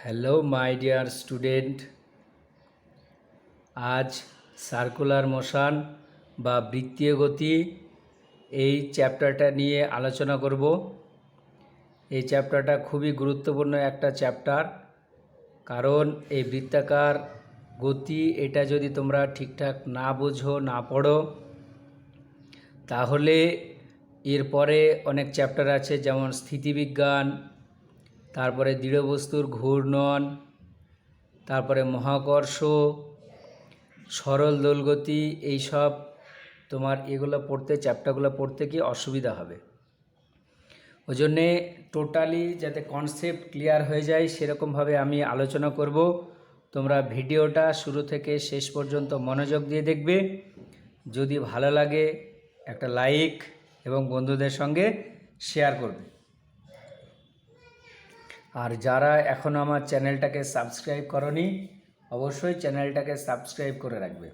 Hello my dear student, আজ circular motion বা বৃত্তীয় গতি এই চ্যাপ্টারটা নিয়ে আলোচনা করব। এই চ্যাপ্টারটা খুবই গুরুত্বপূর্ণ একটা চ্যাপ্টার, কারণ এই বৃত্তাকার গতি এটা যদি তোমরা ঠিকঠাক না বোঝো, না পড়ো, তাহলে এরপরে অনেক চ্যাপ্টার আছে, যেমন স্থিতিবিজ্ঞান, তারপরে দৃঢ় বস্তুর ঘূর্ণন, তারপরে মহাকর্ষ, সরল দোলগতি, এইসব তোমার এগুলো পড়তে, চ্যাপ্টারগুলো পড়তে কি অসুবিধা হবে। ওই জন্যে টোটালি যাতে কনসেপ্ট ক্লিয়ার হয়ে যায় সেরকমভাবে আমি আলোচনা করব। তোমরা ভিডিওটা শুরু থেকে শেষ পর্যন্ত মনোযোগ দিয়ে দেখবে। যদি ভালো লাগে একটা লাইক এবং বন্ধুদের সঙ্গে শেয়ার করবে। আর যারা এখনও আমার চ্যানেলটাকে সাবস্ক্রাইব করনি, অবশ্যই চ্যানেলটাকে সাবস্ক্রাইব করে রাখবে।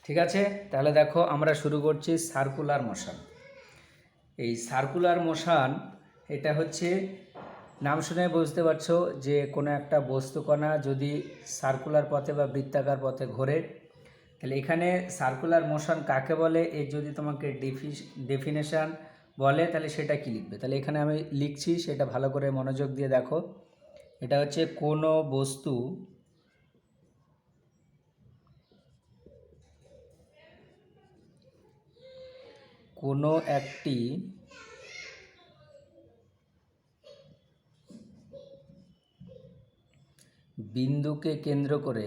ঠিক আছে, তাহলে দেখো আমরা শুরু করছি সার্কুলার মোশন। এই সার্কুলার মোশন এটা হচ্ছে, নাম শুনে বুঝতে পারছো যে কোনো একটা বস্তুকণা যদি সার্কুলার পথে বা বৃত্তাকার পথে ঘোরে, তাহলে এখানে সার্কুলার মোশন কাকে বলে এর যদি তোমাকে ডেফিনেশান বলে তাহলে সেটা কি লিখবে। তাহলে এখানে আমি লিখছি, সেটা ভালো করে মনোযোগ দিয়ে দেখো। এটা হচ্ছে কোনো বস্তু কোনো একটি বিন্দুকে কেন্দ্র করে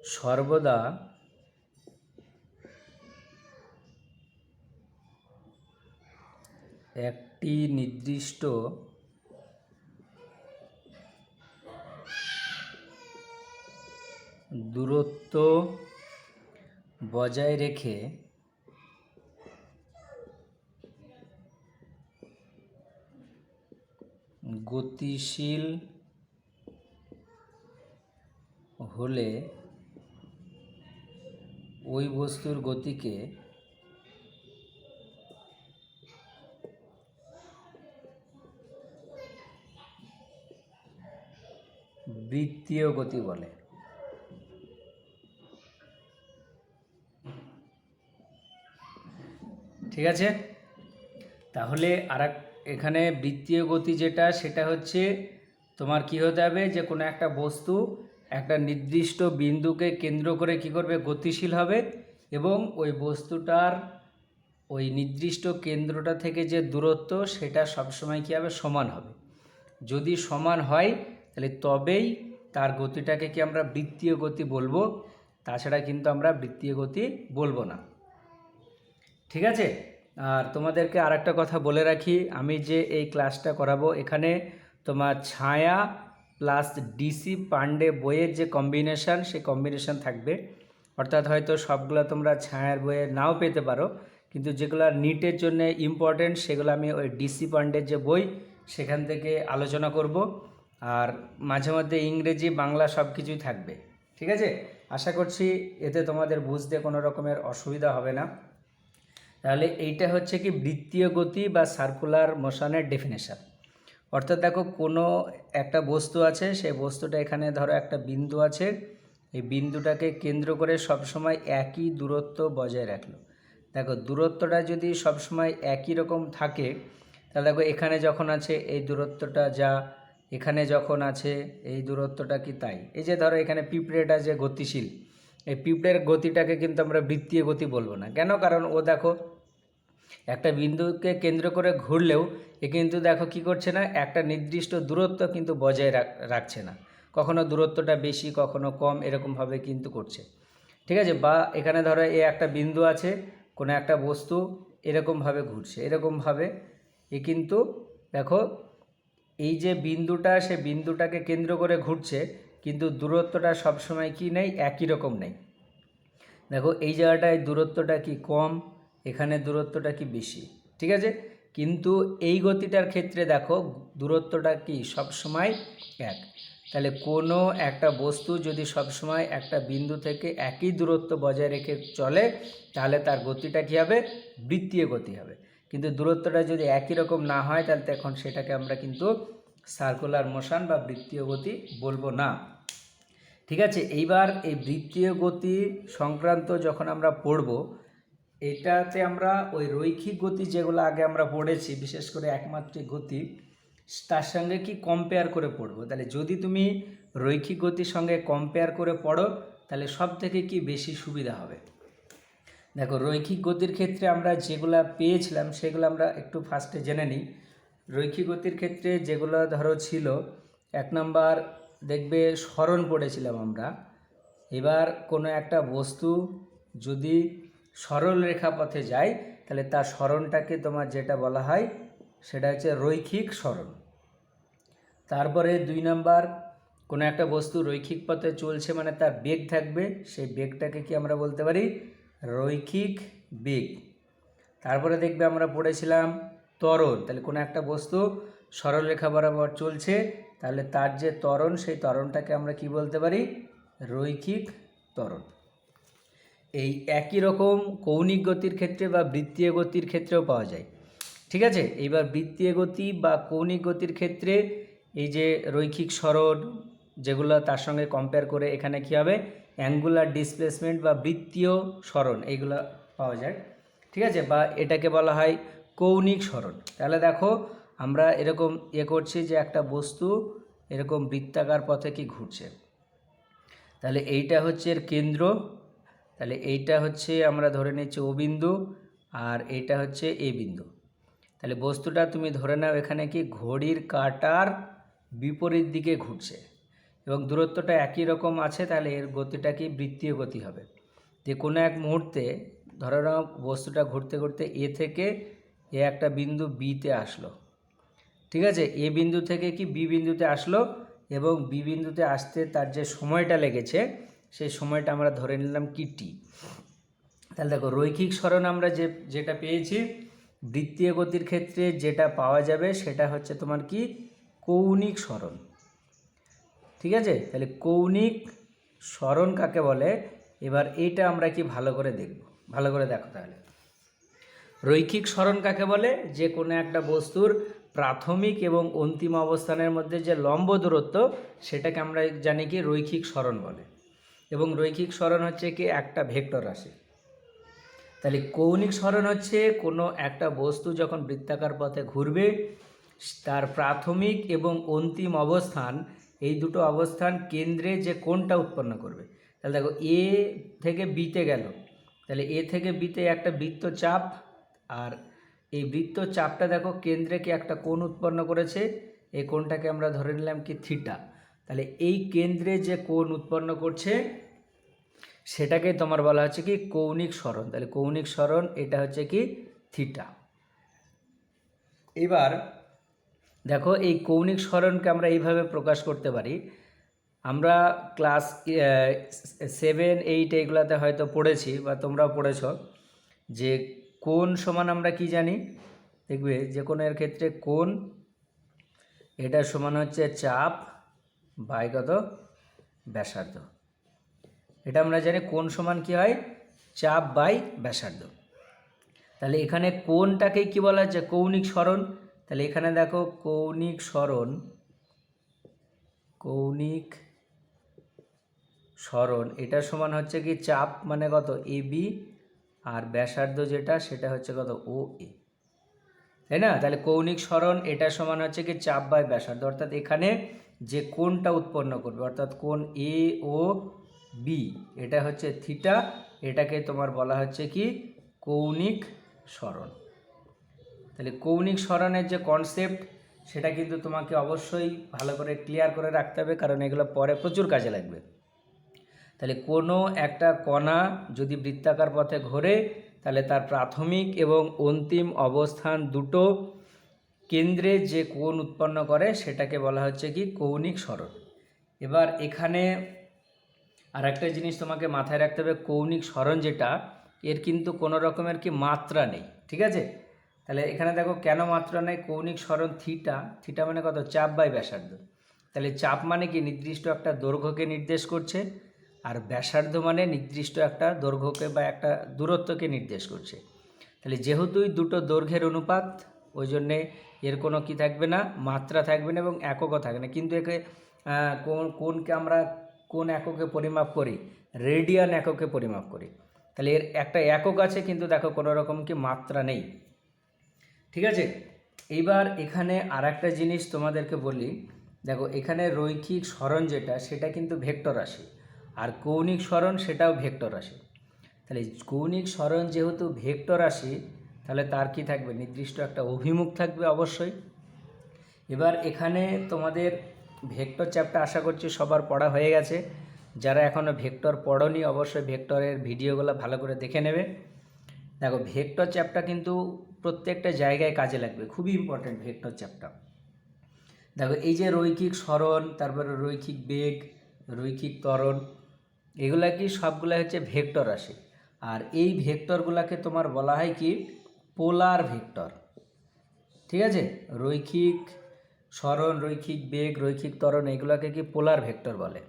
সর্বদা একটি নির্দিষ্ট দূরত্ব বজায় রেখে গতিশীল হলে ওই বস্তুর গতিকে বৃত্তীয় গতি বলে। ঠিক আছে, তাহলে এখানে বৃত্তীয় গতি যেটা, সেটা হচ্ছে তোমার কি হতে হবে, যে কোনো একটা বস্তু একটা নির্দিষ্ট বিন্দুকে কেন্দ্র করে কি করবে, গতিশীল হবে, এবং ওই বস্তুটার ওই নির্দিষ্ট কেন্দ্রটা থেকে যে দূরত্ব সেটা সবসময় কী হবে, সমান হবে। যদি সমান হয় তাহলে তবেই তার গতিটাকে কি আমরা বৃত্তীয় গতি বলবো, তাছাড়া কিন্তু আমরা বৃত্তীয় গতি বলবো না। ঠিক আছে, আর তোমাদেরকে আরেকটা কথা বলে রাখি, আমি যে এই ক্লাসটা করাবো এখানে তোমার ছায়া প্লাস ডিসি পান্ডে বইয়ের যে কম্বিনেশান, সেই কম্বিনেশান থাকবে। অর্থাৎ হয়তো সবগুলো তোমরা ছায়ার বইয়ে নাও পেতে পারো, কিন্তু যেগুলো নিটের জন্য ইম্পর্টেন্ট সেগুলো আমি ওই ডিসি পান্ডের যে বই সেখান থেকে আলোচনা করব। আর মাঝে মধ্যে ইংরেজি বাংলা সব কিছুই থাকবে। ঠিক আছে, আশা করছি এতে তোমাদের বুঝতে কোনো রকমের অসুবিধা হবে না। তাহলে এইটা হচ্ছে কি বৃত্তীয় গতি বা সার্কুলার মোশনের ডেফিনেশন। অর্থাৎ দেখো, কোনো একটা বস্তু আছে, সেই বস্তুটা এখানে ধরো একটা বিন্দু আছে, এই বিন্দুটাকে কেন্দ্র করে সবসময় একই দূরত্ব বজায় রাখলো। দেখো, দূরত্বটা যদি সবসময় একই রকম থাকে, তাহলে দেখো এখানে যখন আছে এই দূরত্বটা যা, এখানে যখন আছে এই দূরত্বটা কি তাই। এই যে ধরো এখানে পিঁপড়েটা যে গতিশীল, এই পিঁপড়ের গতিটাকে কিন্তু আমরা বৃত্তীয় গতি বলবো না। কেন? কারণ ও দেখো একটা বিন্দুকে কেন্দ্র করে ঘুরলেও এ কিন্তু দেখো কি করছে না, একটা নির্দিষ্ট দূরত্ব কিন্তু বজায় রাখছে না। কখনো দূরত্বটা বেশি, কখনো কম, এরকমভাবে কিন্তু করছে। ঠিক আছে, বা এখানে ধরো এ একটা বিন্দু আছে, কোনো একটা বস্তু এরকমভাবে ঘুরছে, এরকমভাবে এ কিন্তু দেখো এই যে বিন্দুটা, সে বিন্দুটাকে কেন্দ্র করে ঘুরছে, কিন্তু দূরত্বটা সবসময় কি নেই, একই রকম নেই। দেখো এই জায়গাটায় দূরত্বটা কি কম, এখানে দূরত্বটা কি বেশি। ঠিক আছে, কিন্তু এই গতিটার ক্ষেত্রে দেখো দূরত্বটা কি সব সময় এক। তাহলে কোনো একটা বস্তু যদি সবসময় একটা বিন্দু থেকে একই দূরত্ব বজায় রেখে চলে তাহলে তার গতিটা কী হবে, বৃত্তীয় গতি হবে। কিন্তু দূরত্বটা যদি একই রকম না হয় তাহলে তখন সেটাকে আমরা কিন্তু সার্কুলার মোশন বা বৃত্তীয় গতি বলবো না। ঠিক আছে, এইবার এই বৃত্তীয় গতি সংক্রান্ত যখন আমরা পড়ব, এটাতে আমরা ওই রৈখিক গতি যেগুলো আগে আমরা পড়েছি, বিশেষ করে একমাত্রিক গতি, তার সঙ্গে কি কম্পেয়ার করে পড়বো। তাহলে যদি তুমি রৈখিক গতির সঙ্গে কম্পেয়ার করে পড়ো তাহলে সব থেকে কি বেশি সুবিধা হবে। দেখো, রৈখিক গতির ক্ষেত্রে আমরা যেগুলো পেয়েছিলাম সেগুলো আমরা একটু ফার্স্টে জেনে নিই। রৈখিক গতির ক্ষেত্রে যেগুলো ধরো ছিল, 1 নম্বর দেখবে সরণ পড়েছিলাম আমরা। এবার কোনো একটা বস্তু যদি সরল রেখা পথে যায় তাহলে তার সরণটাকে তোমার যেটা বলা হয় সেটা হচ্ছে রৈখিক সরণ। তারপরে 2 নম্বর, কোনো একটা বস্তু রৈখিক পথে চলছে মানে তার বেগ থাকবে, সেই বেগটাকে কি আমরা বলতে পারি, রৈখিক বেগ। তারপরে দেখবে আমরা পড়েছিলাম ত্বরণ। তাহলে কোনো একটা বস্তু সরলরেখা বরাবর চলছে তাহলে তার যে ত্বরণ, সেই ত্বরণটাকে আমরা কি বলতে পারি, রৈখিক ত্বরণ। এই একই রকম কৌণিক গতির ক্ষেত্রে বা বৃত্তীয় গতির ক্ষেত্রেও পাওয়া যায়। ঠিক আছে, এইবার বৃত্তীয় গতি বা কৌণিক গতির ক্ষেত্রে এই যে রৈখিক সরণ যেগুলো তার সঙ্গে কম্পেয়ার করে এখানে কি হবে, অ্যাঙ্গুলার ডিসপ্লেসমেন্ট বা বৃত্তীয় সরণ এইগুলো পাওয়া যায়। ঠিক আছে, বা এটাকে বলা হয় কৌণিক সরণ। তাহলে দেখো আমরা এরকম করছি যে একটা বস্তু এরকম বৃত্তাকার পথে কি ঘুরছে, তাহলে এইটা হচ্ছে এর কেন্দ্র, তাহলে এইটা হচ্ছে আমরা ধরে নিচ্ছি ও বিন্দু, আর এইটা হচ্ছে এ বিন্দু। তাহলে বস্তুটা তুমি ধরে নাও এখানে কি ঘড়ির কাঁটার বিপরীত দিকে ঘুরছে এবং দূরত্বটা একই রকম আছে, তাহলে এর গতিটা কি বৃত্তীয় গতি হবে। যে কোনো এক মুহূর্তে ধরে নাও বস্তুটা ঘুরতে ঘুরতে এ থেকে এ একটা বিন্দু বিতে আসলো। ঠিক আছে, এ বিন্দু থেকে কি বি বিন্দুতে আসলো এবং বি বিন্দুতে আসতে তার যে সময়টা লেগেছে সেই সময়টা আমরা ধরে নিলাম কি টি। তাহলে দেখো, রৈখিক সরণ আমরা যেটা পেয়েছি, বৃত্তীয় গতির ক্ষেত্রে যেটা পাওয়া যাবে সেটা হচ্ছে তোমার কি কৌণিক সরণ। ঠিক আছে, তাহলে কৌণিক সরণ কাকে বলে, এবার এইটা আমরা কি ভালো করে দেখব। ভালো করে দেখো তাহলে, রৈখিক সরণ কাকে বলে, যে কোনো একটা বস্তুর প্রাথমিক এবং অন্তিম অবস্থানের মধ্যে যে লম্ব দূরত্ব সেটাকে আমরা জানি কি রৈখিক সরণ বলে, এবং রৈখিক সরণ হচ্ছে কি একটা ভেক্টর রাশি। তাহলে কৌণিক সরণ হচ্ছে কোনো একটা বস্তু যখন বৃত্তাকার পথে ঘুরবে তার প্রাথমিক এবং অন্তিম অবস্থান, এই দুটো অবস্থান কেন্দ্রে যে কোণটা উৎপন্ন করবে। তাহলে দেখো, এ থেকে বিতে গেল, তাহলে এ থেকে বিতে একটা বৃত্তচাপ, আর এই বৃত্তচাপটা দেখো কেন্দ্রে কি একটা কোণ উৎপন্ন করেছে, এই কোণটাকে আমরা ধরে নিলাম কি থিটা। তাহলে এই কেন্দ্রে যে কোণ উৎপন্ন করছে সেটাকে তোমার বলা হচ্ছে কি কৌণিক সরণ। তাহলে কৌণিক সরণ এটা হচ্ছে কি থিটা। এবার দেখো, এই কৌণিক সরণকে আমরা এইভাবে প্রকাশ করতে পারি। আমরা ক্লাস 7, 8 এইগুলাতে হয়তো পড়েছি বা তোমরাও পড়েছ যে কোণ সমান আমরা কি জানি, দেখবে যে কোণের ক্ষেত্রে কোণ এটা সমান হচ্ছে চাপ বাই কত, ব্যাসার্ধ। এটা আমরা জানি কোণ সমান কি হয়, চাপ বাই ব্যাসার্ধ। তাহলে এখানে কোণটাকে কি বলা হচ্ছে, কৌণিক সরণ। তাহলে এখানে দেখো কৌণিক সরণ, কৌণিক সরণ এটা সমান হচ্ছে কি চাপ মানে কত এ বি, আর ব্যাসার্ধ যেটা সেটা হচ্ছে কত ও এ, তাই না। তাহলে কৌণিক সরণ এটা সমান হচ্ছে কি চাপ বাই ব্যাসার্ধ, অর্থাৎ এখানে যে কোণটা উৎপন্ন করবে অর্থাৎ কোণ এ ও বি এটা হচ্ছে থিটা, এটাকে তোমার বলা হচ্ছে কি কৌণিক সরণ। তাহলে কৌণিক সরণের যে কনসেপ্ট সেটা কিন্তু তোমাকে অবশ্যই ভালো করে ক্লিয়ার করে রাখতে হবে, কারণ এগুলো পরে প্রচুর কাজে লাগবে। তাহলে কোনো একটা কণা যদি বৃত্তাকার পথে ঘোরে তাহলে তার প্রাথমিক এবং অন্তিম অবস্থান দুটো কেন্দ্রে যে কোণ উৎপন্ন করে সেটাকে বলা হচ্ছে কি কৌণিক সরণ। এবার এখানে আর একটা জিনিস তোমাকে মাথায় রাখতে হবে, কৌণিক সরণ যেটা এর কিন্তু কোনো রকমের কি মাত্রা নেই। ঠিক আছে, তাহলে এখানে দেখো কেন মাত্রা নেই, কৌণিক সরণ থিটা, থিটা মানে কত চাপ বাই ব্যাসার্ধ। তাহলে চাপ মানে কি নির্দিষ্ট একটা দৈর্ঘ্যকে নির্দেশ করছে, আর ব্যাসার্ধ মানে নির্দিষ্ট একটা দৈর্ঘ্যকে বা একটা দূরত্বকে নির্দেশ করছে। তাহলে যেহেতুই দুটো দৈর্ঘ্যের অনুপাত, ওই জন্যে এর কোনো কি থাকবে না, মাত্রা থাকবে না এবং এককও থাকবে না। কিন্তু একে কোনকে আমরা কোন এককে পরিমাপ করি, রেডিয়ান এককে পরিমাপ করি। তাহলে এর একটা একক আছে কিন্তু দেখো কোনো রকম কি মাত্রা নেই। ঠিক আছে, এইবার এখানে আর একটা জিনিস তোমাদেরকে বলি, দেখো এখানে রৈখিক সরণ যেটা সেটা কিন্তু ভেক্টর রাশি, আর কৌণিক সরণ সেটাও ভেক্টর রাশি। তাহলে কৌণিক সরণ যেহেতু ভেক্টর রাশি, তাহলে তার কি থাকবে, নির্দিষ্ট একটা অভিমুখ থাকবে অবশ্যই। এবার এখানে তোমাদের ভেক্টর চ্যাপ্টার আশা করছি সবার পড়া হয়ে গেছে। যারা এখনও ভেক্টর পড়োনি অবশ্যই ভেক্টরের ভিডিওগুলো ভালো করে দেখে নেবে। দেখো ভেক্টর চ্যাপ্টার কিন্তু প্রত্যেকটা জায়গায় কাজে লাগবে, খুবই ইম্পর্ট্যান্ট ভেক্টর চ্যাপ্টার। দেখো এই যে রৈখিক সরণ, তারপরে রৈখিক বেগ, রৈখিক ত্বরণ, এগুলা কি সবগুলা হচ্ছে ভেক্টর রাশি। আর এই ভেক্টরগুলোকে তোমার বলা হয় কি, পোলার ভেক্টর। ঠিক আছে, রৈখিক সরণ, রৈখিক বেগ, রৈখিক ত্বরণ, এগুলোকে কি পোলার ভেক্টর বলে।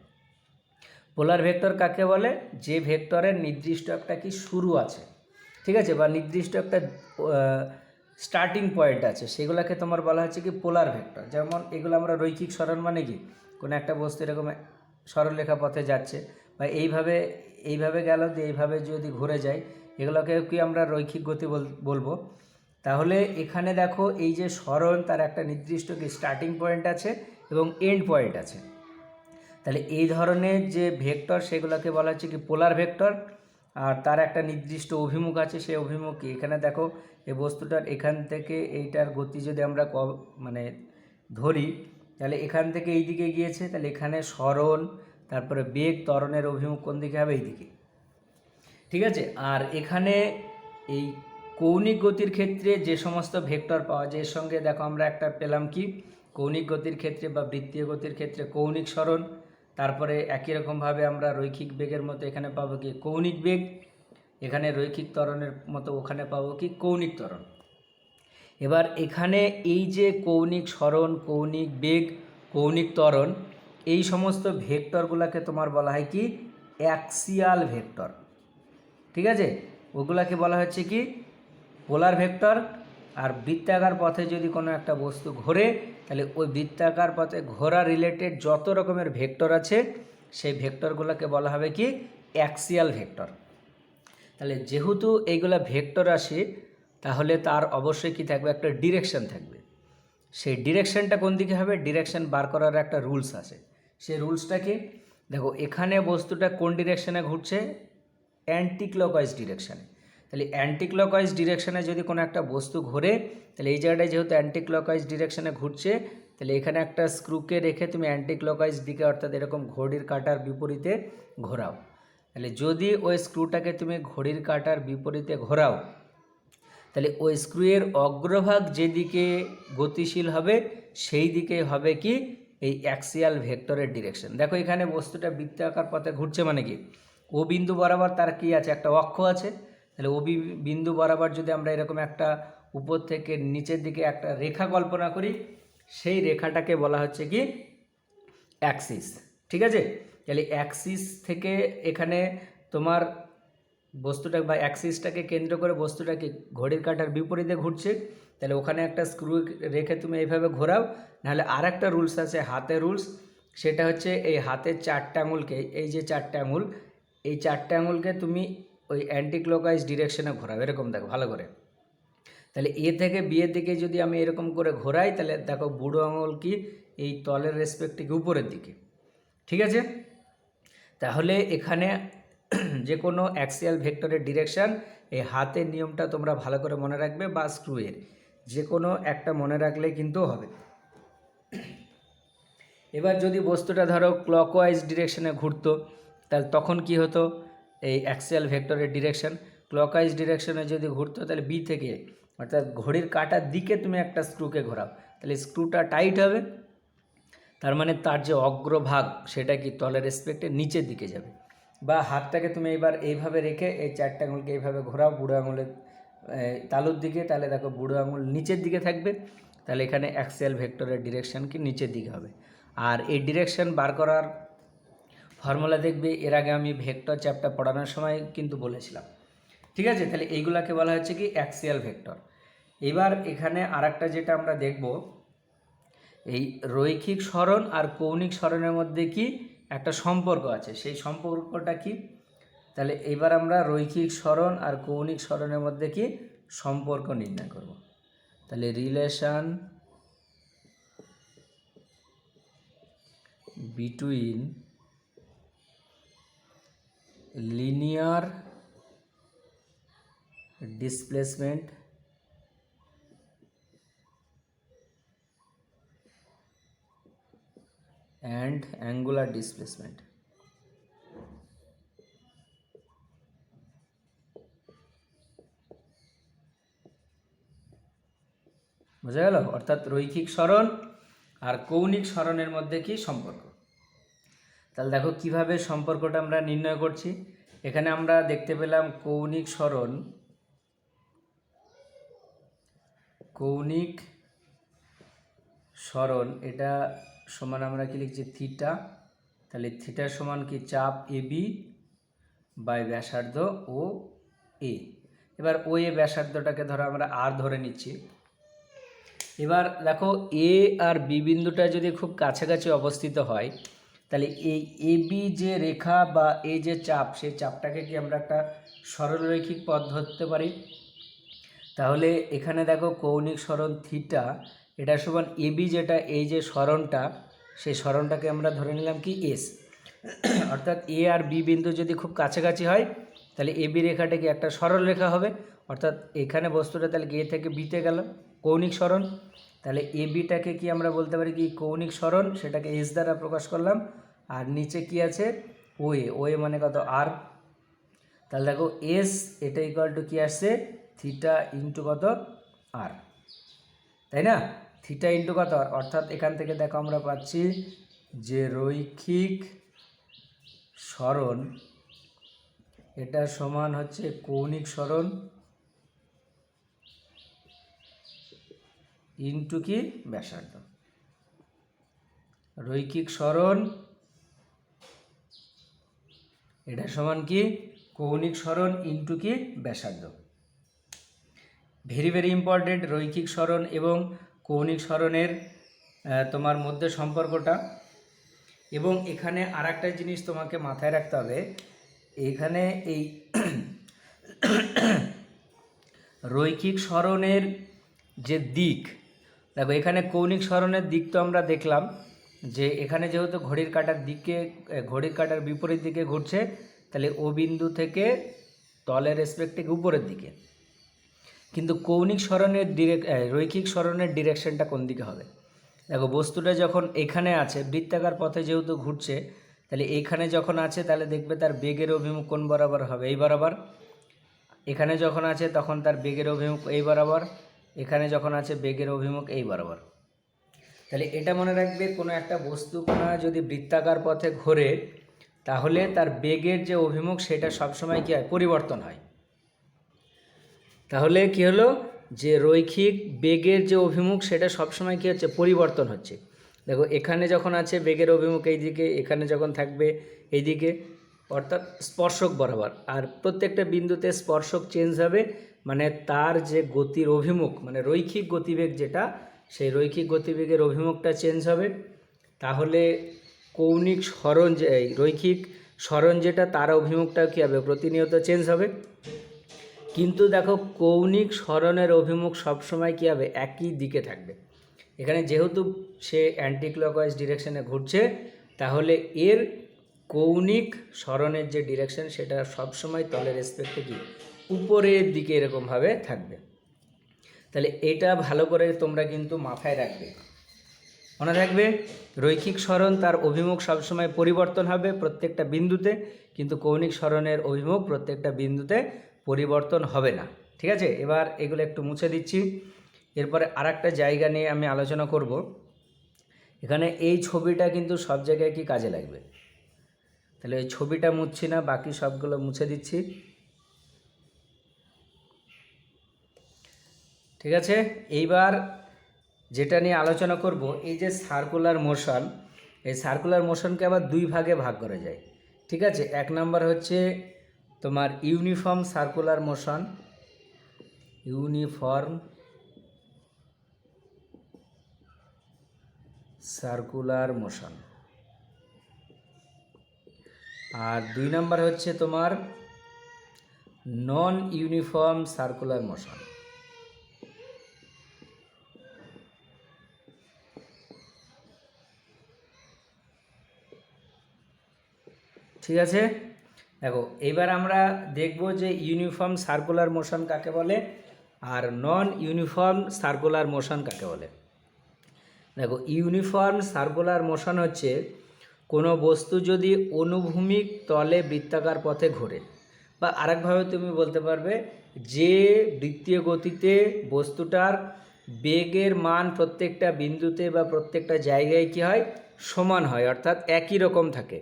পোলার ভেক্টর কাকে বলে, যে ভেক্টরের নির্দিষ্ট একটা কি শুরু আছে, ঠিক আছে, বা নির্দিষ্ট একটা স্টার্টিং পয়েন্ট আছে, সেগুলোকে তোমার বলা হচ্ছে কি পোলার ভেক্টর। যেমন এগুলো আমরা রৈখিক সরণ মানে কি, কোনো একটা বস্তু এরকম সরলরেখা পথে যাচ্ছে, বা এইভাবে এইভাবে গেল দিয়ে এইভাবে যদি ঘুরে যায়, এগুলোকে কি আমরা রৈখিক গতি বলবো। তাহলে এখানে দেখো এই যে সরণ, তার একটা নির্দিষ্ট কি স্টার্টিং পয়েন্ট আছে এবং এন্ড পয়েন্ট আছে। তাহলে এই ধরনের যে ভেক্টর সেগুলোকে বলা হচ্ছে কি পোলার ভেক্টর, আর তার একটা নির্দিষ্ট অভিমুখ আছে। সেই অভিমুখ কি, এখানে দেখো এই বস্তুটার এখান থেকে এইটার গতি যদি আমরা মানে ধরি, তাহলে এখান থেকে এই দিকে গিয়েছে, তাহলে এখানে সরণ, তারপরে বেগ, ত্বরণের অভিমুখ কোন দিকে হবে, এই দিকে। ঠিক আছে, আর এখানে এই কৌণিক গতির ক্ষেত্রে যে সমস্ত ভেক্টর পাওয়া যায়, এর সঙ্গে দেখো আমরা একটা পেলাম কি, কৌণিক গতির ক্ষেত্রে বা বৃত্তীয় গতির ক্ষেত্রে কৌণিক সরণ, তারপরে একই রকমভাবে আমরা রৈখিক বেগের মতো এখানে পাবো কি কৌণিক বেগ, এখানে রৈখিক ত্বরণের মতো ওখানে পাবো কি কৌণিক ত্বরণ। এবার এখানে এই যে কৌণিক সরণ, কৌণিক বেগ, কৌণিক ত্বরণ, এই সমস্ত ভেক্টরগুলোকে তোমার বলা হয় কি অ্যাক্সিয়াল ভেক্টর। ঠিক আছে, ওগুলাকে বলা হচ্ছে কি পোলার ভেক্টর। আর বৃত্তাকার পথে যদি কোনো একটা বস্তু ঘোরে, তাহলে ওই বৃত্তাকার পথে ঘোরা রিলেটেড যত রকমের ভেক্টর আছে, সেই ভেক্টরগুলোকে বলা হবে কি অ্যাক্সিয়াল ভেক্টর। তাহলে যেহেতু এইগুলা ভেক্টর আসে, তাহলে তার অবশ্যই কি থাকবে, একটা ডিরেকশন থাকবে। সেই ডিরেকশনটা কোন দিকে হবে, ডিরেকশন বার করার একটা রুলস আছে। সেই রুলসটাকে দেখো, এখানে বস্তুটা কোন ডিরেকশনে ঘুরছে, অ্যান্টি ক্লকওয়াইজ ডিরেকশানে। তাহলে অ্যান্টি ক্লকওয়াইজ ডিরেকশানে যদি কোনো একটা বস্তু ঘোরে, তাহলে এই জায়গাটায় যেহেতু অ্যান্টি ক্লকওয়াইজ ডিরেকশানে ঘুরছে, তাহলে এখানে একটা স্ক্রুকে রেখে তুমি অ্যান্টি ক্লকওয়াইজ দিকে, অর্থাৎ এরকম ঘড়ির কাঁটার বিপরীতে ঘোরাও। তাহলে যদি ওই স্ক্রুটাকে তুমি ঘড়ির কাঁটার বিপরীতে ঘোরাও, তাহলে ওই স্ক্রুয়ের অগ্রভাগ যেদিকে গতিশীল হবে, সেই দিকে হবে কি এই অ্যাক্সিয়াল ভেক্টরের ডিরেকশন। দেখো এখানে বস্তুটা বৃত্তাকার পথে ঘুরছে মানে কি, ও বিন্দু বরাবর তার কি আছে, একটা অক্ষ আছে। তাহলে ও বিন্দু বরাবর যদি আমরা এরকম একটা উপর থেকে নিচের দিকে একটা রেখা কল্পনা করি, সেই রেখাটাকে বলা হচ্ছে কি অ্যাক্সিস। ঠিক আছে, তাহলে অ্যাক্সিস থেকে এখানে তোমার বস্তুটা বা অ্যাক্সিসটাকে কেন্দ্র করে বস্তুটাকে ঘড়ির কাঁটার বিপরীতে ঘুরছে, তাহলে ওখানে একটা স্ক্রু রেখে তুমি এইভাবে ঘোরাও। নাহলে আর একটা রুলস আছে, হাতের রুলস। সেটা হচ্ছে এই হাতের চারটা আঙুলকে, এই যে চারটা আঙুল, এই চারটে আঙুলকে তুমি ওই অ্যান্টি ক্লকওয়াইজ ডিরেকশনে ঘোরাও, এরকম দেখো ভালো করে। তাহলে এ থেকে বিয়ের দিকে যদি আমি এরকম করে ঘোরাই, তাহলে দেখো বুড়ো আঙুল কি এই তলের রেসপেক্টিভ উপরের দিকে। ঠিক আছে, তাহলে এখানে যে কোনো অ্যাক্সিয়াল ভেক্টরের ডিরেকশান, এই হাতের নিয়মটা তোমরা ভালো করে মনে রাখবে, বা স্ক্রুয়ের যে কোনো একটা মনে রাখলেই কিন্তু হবে। এবার যদি বস্তুটা ধরো ক্লকওয়াইজ ডিরেকশনে ঘুরতো, তাহলে তখন কি হতো, এই অ্যাক্সিয়াল ভেক্টরের ডিরেকশন ক্লকওয়াইজ ডিরেকশনে যদি ঘুরতো, তাহলে বি থেকে অর্থাৎ ঘড়ির কাঁটার দিকে তুমি একটা স্ক্রুকে ঘোরাও, তাহলে স্ক্রুটা টাইট হবে। তার মানে তার যে অগ্রভাগ সেটা কি তলের রেসপেক্টে নিচের দিকে যাবে। বা হাতটাকে তুমি এবার এইভাবে রেখে এই চারটে আঙুলকে এইভাবে ঘোরাও বুড়ো আঙুলের তালুর দিকে, তাহলে দেখো বুড়ো আঙুল নিচের দিকে থাকবে। তাহলে এখানে অ্যাক্সিয়াল ভেক্টরের ডিরেকশন কি নিচের দিকে হবে। আর এই ডিরেকশন বার করার ফর্মুলা দেখবে, এর আগে আমি ভেক্টর চ্যাপ্টার পড়ানোর সময় কিন্তু বলেছিলাম। ঠিক আছে, তাহলে এইগুলাকে বলা হচ্ছে কি অ্যাক্সিয়াল ভেক্টর। এবার এখানে আরেকটা যেটা আমরা দেখব, এই রৈখিক সরণ আর কৌণিক সরণের মধ্যে কি একটা সম্পর্ক আছে, সেই সম্পর্কটা কি? তাহলে এবার আমরা রৈখিক সরণ আর কৌণিক সরণের মধ্যে কি সম্পর্ক নির্ণয় করব। তাহলে relation between linear displacement and angular displacement। বোঝা গেল? অর্থাৎ রৈখিক সরণ আর কৌণিক সরণের মধ্যে কি সম্পর্ক। তাহলে দেখো কিভাবে সম্পর্কটা আমরা নির্ণয় করছি। এখানে আমরা দেখতে পেলাম কৌণিক সরণ এটা সমান আমরা কি লিখছি থিটা। তাহলে থিটা সমান কি চাপ এবি বাই ব্যাসার্ধ ও এ। এবার ও এ ব্যাসার্ধটাকে ধরো আমরা আর ধরে নিচ্ছি। এবার দেখো এ আর বি বিন্দুটা যদি খুব কাছাকাছি অবস্থিত হয়, তাহলে এই এবি যে রেখা বা এই যে চাপ, সেই চাপটাকে কি আমরা একটা সরলরৈখিক পথ ধরতে পারি। তাহলে এখানে দেখো কৌণিক সরণ থিটা এটা সমান এবি, যেটা এই যে সরণটা, সেই সরণটাকে আমরা ধরে নিলাম কি এস। অর্থাৎ এ আর বি বিন্দু যদি খুব কাছাকাছি হয়, তাহলে এবি রেখাটা কি একটা সরল রেখা হবে। অর্থাৎ এখানে বস্তুটা তাহলে এ থেকে বিতে গেল কৌণিক সরণ। তাহলে এ বিটাকে কি আমরা বলতে পারি কি কৌণিক সরণ, সেটাকে এস দ্বারা প্রকাশ করলাম। আর নিচে কি আছে ও এ মানে কত আর। তাহলে দেখো এস এটা ইকুয়াল টু কি আসছে থিটা ইন্টু কত আর, তাই না? থিটা ইন্টু কত আর, অর্থাৎ এখান থেকে দেখো আমরা পাচ্ছি যে রৈখিক সরণ এটা সমান হচ্ছে কৌণিক সরণ ইন্টু কি ব্যাসার্ধ। রৈখিক সরণ এটা সমান কি কৌণিক সরণ ইন্টু কি ব্যাসার্ধ। ভেরি ভেরি ইম্পর্টেন্ট রৈখিক সরণ এবং কৌণিক সরণের তোমার মধ্যে সম্পর্কটা। এবং এখানে আর একটা জিনিস তোমাকে মাথায় রাখতে হবে, এখানে এই রৈখিক সরণের যে দিক, দেখো এখানে কৌণিক সরণের দিক তো আমরা দেখলাম যে এখানে যেহেতু ঘড়ির কাঁটার বিপরীত দিকে ঘুরছে, তাহলে ও বিন্দু থেকে তলের রেসপেক্টে উপরের দিকে। কিন্তু কৌণিক সরণের রৈখিক সরণের ডিরেকশনটা কোন দিকে হবে? দেখো বস্তুটা যখন এখানে আছে, বৃত্তাকার পথে যেহেতু ঘুরছে, তাহলে এইখানে যখন আছে তাহলে দেখবে তার বেগের অভিমুখ কোন বরাবর হবে? এই বরাবর। এখানে যখন আছে তখন তার বেগের অভিমুখ এই বরাবর, এখানে যখন আছে বেগের অভিমুখ এই বরাবর। তাহলে এটা মনে রাখবে, কোনো একটা বস্তুকণা যদি বৃত্তাকার পথে ঘোরে, তাহলে তার বেগের যে অভিমুখ সেটা সবসময় কী হয়? পরিবর্তন হয়। তাহলে কি হলো যে রৈখিক বেগের যে অভিমুখ সেটা সবসময় কী হচ্ছে? পরিবর্তন হচ্ছে। দেখো এখানে যখন আছে বেগের অভিমুখ এই দিকে, এখানে যখন থাকবে এই দিকে, অর্থাৎ স্পর্শক বরাবর। আর প্রত্যেকটা বিন্দুতে স্পর্শক চেঞ্জ হবে, মানে তার যে গতির অভিমুখ, মানে রৈখিক গতিবেগ যেটা, সেই রৈখিক গতিবেগের অভিমুখটা চেঞ্জ হবে। তাহলে কৌণিক সরণ যে রৈখিক সরণ যেটা, তার অভিমুখটাও কী হবে? প্রতিনিয়ত চেঞ্জ হবে। কিন্তু দেখো কৌণিক সরণের অভিমুখ সবসময় কী হবে? একই দিকে থাকবে। এখানে যেহেতু সে অ্যান্টি ক্লকওয়াইজ ডিরেকশনে ঘুরছে, তাহলে এর কৌণিক সরণের যে ডিরেকশন সেটা সবসময় তলের রেসপেক্টে কি উপরের দিকে এরকমভাবে থাকবে। তাহলে এটা ভালো করে তোমরা কিন্তু মাথায় রাখবে, মনে রাখবে রৈখিক সরণ তার অভিমুখ সবসময় পরিবর্তন হবে প্রত্যেকটা বিন্দুতে, কিন্তু কৌণিক সরণের অভিমুখ প্রত্যেকটা বিন্দুতে পরিবর্তন হবে না। ঠিক আছে, এবার এগুলো একটু মুছে দিচ্ছি। এরপরে আর একটা জায়গা নিয়ে আমি আলোচনা করব। এখানে এই ছবিটা কিন্তু সব জায়গায় কি কাজে লাগবে। তাহলে এই ছবিটা মুছছি না, বাকি সবগুলো মুছে দিচ্ছি। ঠিক আছে, এইবার যেটা নিয়ে আলোচনা করব, এই যে সার্কুলার মোশন, এই সার্কুলার মোশনকে আবার দুই ভাগে ভাগ করা যায়, ঠিক আছে। এক নাম্বার হচ্ছে তোমার uniform circular motion, uniform circular motion, আর দুই নাম্বার হচ্ছে তোমার নন ইউনিফর্ম সার্কুলার মোশন। ঠিক আছে, দেখো এবার আমরা দেখব যে ইউনিফর্ম সার্কুলার মোশন কাকে বলে আর নন ইউনিফর্ম সার্কুলার মোশন কাকে বলে। দেখো ইউনিফর্ম সার্কুলার মোশন হচ্ছে কোনো বস্তু যদি অনুভূমিক তলে বৃত্তাকার পথে ঘোরে, বা আরেকভাবে তুমি বলতে পারবে যে বৃত্তীয় গতিতে বস্তুটার বেগের মান প্রত্যেকটা বিন্দুতে বা প্রত্যেকটা জায়গায় কী হয়, সমান হয়, অর্থাৎ একই রকম থাকে।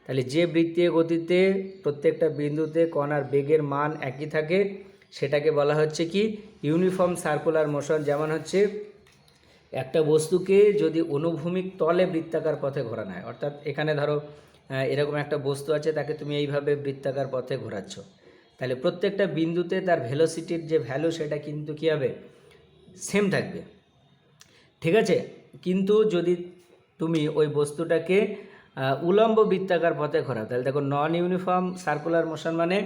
তাহলে যে বৃত্তীয় গতিতে প্রত্যেকটা বিন্দুতে কণার বেগের মান একই থাকে সেটাকে বলা হচ্ছে কি ইউনিফর্ম সার্কুলার মোশন। যেমন হচ্ছে একটা বস্তুকে যদি অনুভূমিক তলে বৃত্তাকার পথে ঘোরানো হয়, অর্থাৎ এখানে ধরো এরকম একটা বস্তু আছে, তাকে তুমি এইভাবে বৃত্তাকার পথে ঘোরাচ্ছ, তাহলে প্রত্যেকটা বিন্দুতে তার ভেলোসিটির যে ভ্যালু সেটা কিন্তু কী হবে, সেম থাকবে, ঠিক আছে। কিন্তু যদি তুমি ওই বস্তুটাকে উলম্ব বৃত্তাকার পথে ঘোরাও, তাহলে দেখো নন ইউনিফর্ম সার্কুলার মোশন মানে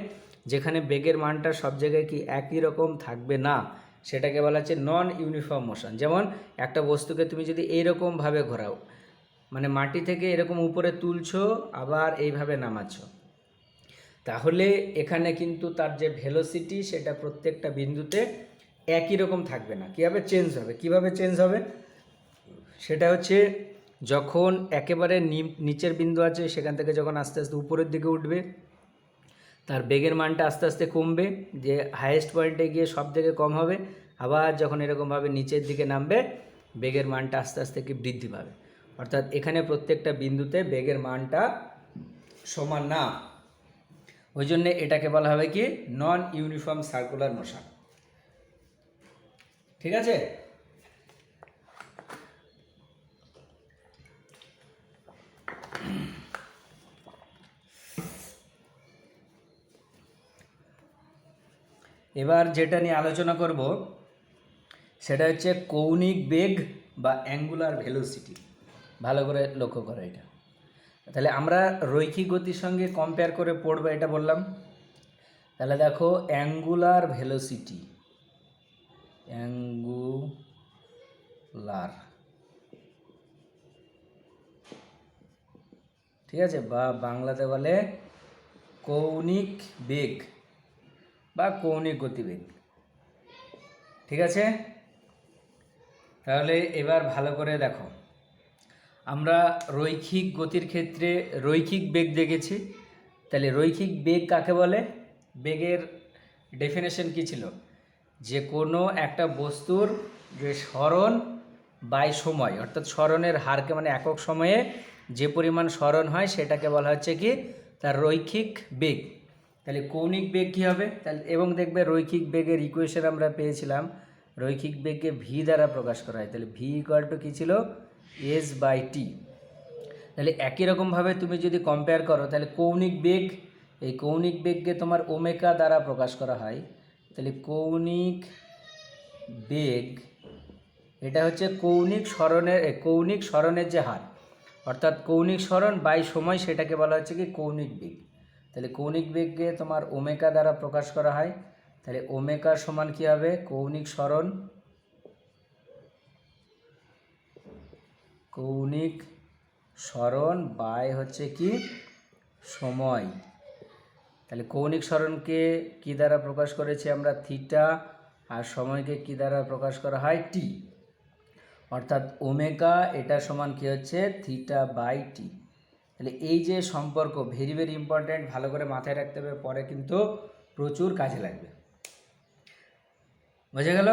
যেখানে বেগের মানটা সব জায়গায় কি একই রকম থাকবে না, সেটাকে বলা হচ্ছে নন ইউনিফর্ম মোশন। যেমন একটা বস্তুকে তুমি যদি এইরকমভাবে ঘোরাও, মানে মাটি থেকে এরকম উপরে তুলছো আবার এইভাবে নামাচ্ছ, তাহলে এখানে কিন্তু তার যে ভেলোসিটি সেটা প্রত্যেকটা বিন্দুতে একই রকম থাকবে না, কীভাবে চেঞ্জ হবে, কিভাবে চেঞ্জ হবে, সেটা হচ্ছে যখন একেবারে নিচের বিন্দু আছে সেখান থেকে যখন আস্তে আস্তে উপরের দিকে উঠবে তার বেগের মানটা আস্তে আস্তে কমবে, যে হাইয়েস্ট পয়েন্টে গিয়ে সব থেকে কম হবে, আবার যখন এরকমভাবে নিচের দিকে নামবে বেগের মানটা আস্তে আস্তে কি বৃদ্ধি পাবে, অর্থাৎ এখানে প্রত্যেকটা বিন্দুতে বেগের মানটা সমান না, ওই জন্যে এটাকে বলা হবে কি নন ইউনিফর্ম সার্কুলার মোশন, ঠিক আছে। এবার যেটা নিয়ে আলোচনা করব সেটা হচ্ছে কৌণিক বেগ বা অ্যাঙ্গুলার ভেলোসিটি। ভালো করে লক্ষ্য করো এটা, তাহলে আমরা রৈখিক গতির সঙ্গে কম্পেয়ার করে পড়বো এটা বললাম। তাহলে দেখো অ্যাঙ্গুলার ভেলোসিটি, অ্যাঙ্গুলার, ঠিক আছে, বা বাংলাতে বলে কৌণিক বেগ বা কৌণিক গতিবেগ, ঠিক আছে। তাহলে এবার ভালো করে দেখো, আমরা রৈখিক গতির ক্ষেত্রে রৈখিক বেগ দেখেছি, তাহলে রৈখিক বেগ কাকে বলে, বেগের ডেফিনেশন কী ছিল, যে কোনো একটা বস্তুর যে সরণ বাই সময়, অর্থাৎ সরণের হারকে মানে একক সময়ে যে পরিমাণ সরণ হয় সেটাকে বলা হচ্ছে কি তার রৈখিক বেগ। তাহলে কৌণিক বেগ কী হবে, তাহলে এবং দেখবে রৈখিক বেগের ইকুয়েশন আমরা পেয়েছিলাম, রৈখিক বেগকে ভি দ্বারা প্রকাশ করা হয়, তাহলে ভি ইকুয়াল টু কী ছিল, এস বাই টি। তাহলে একই রকমভাবে তুমি যদি কম্পেয়ার করো, তাহলে কৌণিক বেগ, এই কৌণিক বেগকে তোমার ওমেকা দ্বারা প্রকাশ করা হয়, তাহলে কৌণিক বেগ এটা হচ্ছে কৌণিক সরণের যে হার, অর্থাৎ কৌণিক সরণ বাই সময়, সেটাকে বলা হচ্ছে কি কৌণিক বেগ। তাহলে কৌণিক বেগকে তোমার ওমেকা দ্বারা প্রকাশ করা হয়, তাহলে ওমেকা সমান কী হবে, কৌণিক সরণ বাই হচ্ছে কি সময়। তাহলে কৌণিক সরণকে কি দ্বারা প্রকাশ করেছি আমরা, থিটা, আর সময়কে কি দ্বারা প্রকাশ করা হয়, টি, অর্থাৎ ওমেগা এটা সমান কি হচ্ছে থিটা বাই টি। তাহলে এই যে সম্পর্ক ভেরি ভেরি ইম্পর্ট্যান্ট, ভালো করে মাথায় রাখতে হবে, পরে কিন্তু প্রচুর কাজে লাগবে, বুঝে গেল।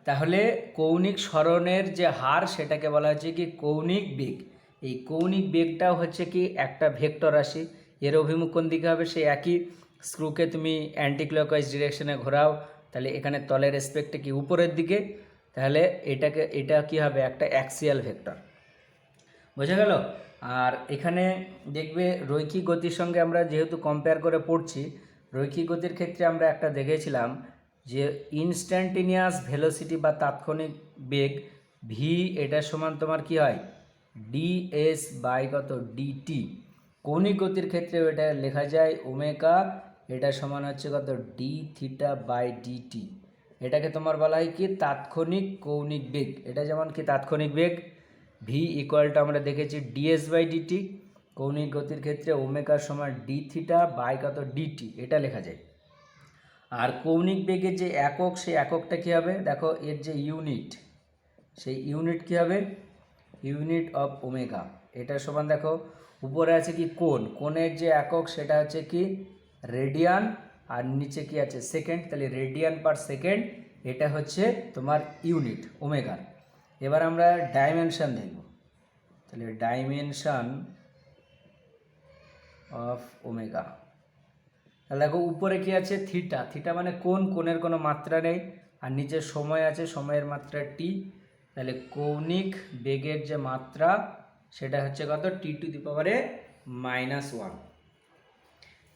তাহলে কৌণিক সরণের যে হার সেটাকে বলা হচ্ছে কি কৌণিক বেগ। এই কৌণিক বেগটাও হচ্ছে কি একটা ভেক্টর রাশি, এর অভিমুখ কোন দিকে হবে, সেই একই স্ক্রুকে তুমি অ্যান্টি ক্লকওয়াইজ ডিরেকশনে ঘোরাও, তাহলে এখানে তলের রেসপেক্টে কি উপরের দিকে, তাহলে এটা কি হবে, একটা অ্যাক্সিয়াল ভেক্টর, বোঝা গেল। আর এখানে দেখবে রৈখিক গতির সঙ্গে আমরা যেহেতু কম্পেয়ার করে পড়ছি, রৈখিক গতির ক্ষেত্রে আমরা একটা দেখেছিলাম যে ইনস্ট্যান্টেনিয়াস ভেলোসিটি বা তাৎক্ষণিক বেগ ভি, এটা সমান তোমার কি হয় ডিএস বাই কত ডিটি। কৌণিক গতির ক্ষেত্রে এটা লেখা যায় ওমেগা, এটা সমান হচ্ছে কত ডি থিটা বাই ডিটি। এটাকে তোমার বলা হয় কি তাৎক্ষণিক কৌণিক বেগ। এটা যেমন কি তাৎক্ষণিক বেগ ভি ইকুয়াল টু আমরা দেখেছি ডিএস বাই ডিটি, কৌণিক গতির ক্ষেত্রে ওমেগার সমান ডি থিটা বাই কত ডিটি, এটা লেখা যায়। আর কৌণিক বেগের যে একক, সেই এককটা কী হবে দেখো, এর যে ইউনিট, সেই ইউনিট কী হবে ইউনিট অফ ওমেগা। এটা সমান দেখো উপরে আছে কি কোণ, কোণের যে একক সেটা হচ্ছে কি রেডিয়ান, আর নিচে কি আছে সেকেন্ড, তাহলে রেডিয়ান পার সেকেন্ড এটা হচ্ছে তোমার ইউনিট ওমেগার। এবার আমরা ডাইমেনশন দেখব, তাহলে ডাইমেনশন অফ ওমেগা। তাহলে দেখো উপরে কি আছে থিটা, থিটা মানে কোণ, কোণের কোনো মাত্রা নেই, আর নিচে সময় আছে, সময়ের মাত্রা টি, তাহলে কৌণিক বেগের যে মাত্রা সেটা হচ্ছে কত টি টু দি পাওয়ারে -1।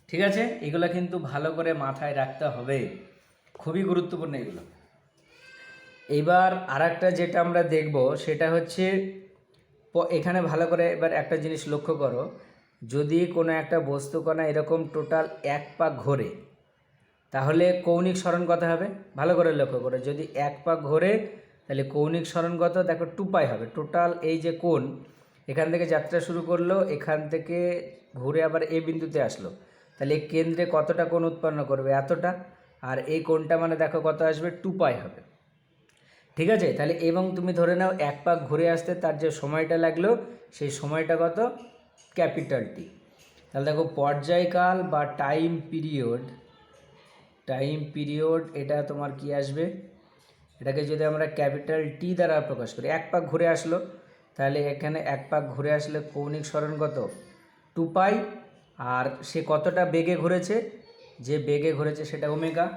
ঠিক আছে, এগুলো কিন্তু ভালো করে মাথায় রাখতে হবে, খুবই গুরুত্বপূর্ণ এগুলো। এবার আর একটা যেটা আমরা দেখব সেটা হচ্ছে এখানে ভালো করে এবার একটা জিনিস লক্ষ্য করো, যদি কোনো একটা বস্তুকণা এরকম টোটাল এক পাক ঘোরে তাহলে কৌণিক সরণ কত হবে, ভালো করে লক্ষ্য করো। যদি এক পাক ঘোরে তাহলে কৌণিক সরণ কত দেখো 2π হবে। টোটাল এই যে কোণ এখান থেকে যাত্রা শুরু করলো, এখান থেকে ঘুরে আবার এই বিন্দুতে আসলো, তাহলে কেন্দ্রে কতটা কোণ উৎপন্ন করবে এতটা, আর এই কোণটা মানে দেখো কত আসবে 2π হবে। ঠিক আছে, তাহলে এবং তুমি ধরে নাও এক পাক ঘুরে আসতে তার যে সময়টা লাগলো সেই সময়টা কত ক্যাপিটাল টি। তাহলে দেখো পর্যায়কাল বা টাইম পিরিয়ড এটা তোমার কি আসবে, এটাকে যদি আমরা ক্যাপিটাল টি দ্বারা প্রকাশ করি, এক পাক ঘুরে আসলো, তাহলে এখানে এক পাক ঘুরে আসলে কৌণিক সরণ কত 2π, আর সে কতটা বেগে ঘুরেছে, যে বেগে ঘুরেছে সেটা ওমেগা।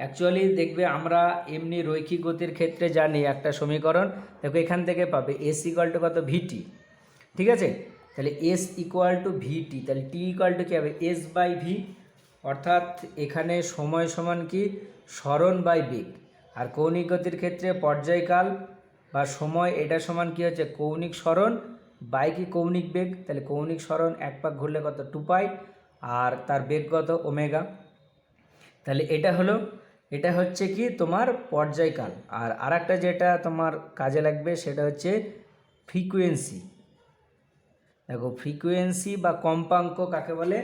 অ্যাকচুয়ালি দেখবে আমরা এমনি রৈখিক গতির ক্ষেত্রে জানি একটা সমীকরণ, দেখো এখান থেকে পাবে এস ইকুয়াল টু কত ভিটি। ঠিক আছে, তাহলে এস ইকুয়াল টু ভিটি, তাহলে টি ইকুয়াল টু কী হবে এস বাই ভি, অর্থাৎ এখানে সময় সমান কি সরণ বাই বেগ, আর কৌণিক গতির ক্ষেত্রে পর্যায়কাল বা সময় এটা সমান কি হচ্ছে কৌণিক সরণ বাই কি কৌণিক বেগ, তাহলে কৌণিক সরণ এক পাক ঘুরলে কত 2π, আর তার বেগ কত ওমেগা। তাহলে এটা হচ্ছে কি তোমার পর্যায়কাল। আর আরেকটা যেটা তোমার কাজে লাগবে সেটা হচ্ছে ফ্রিকোয়েন্সি। দেখো ফ্রিকোয়েন্সি বা কম্পাঙ্ক কাকে বলে,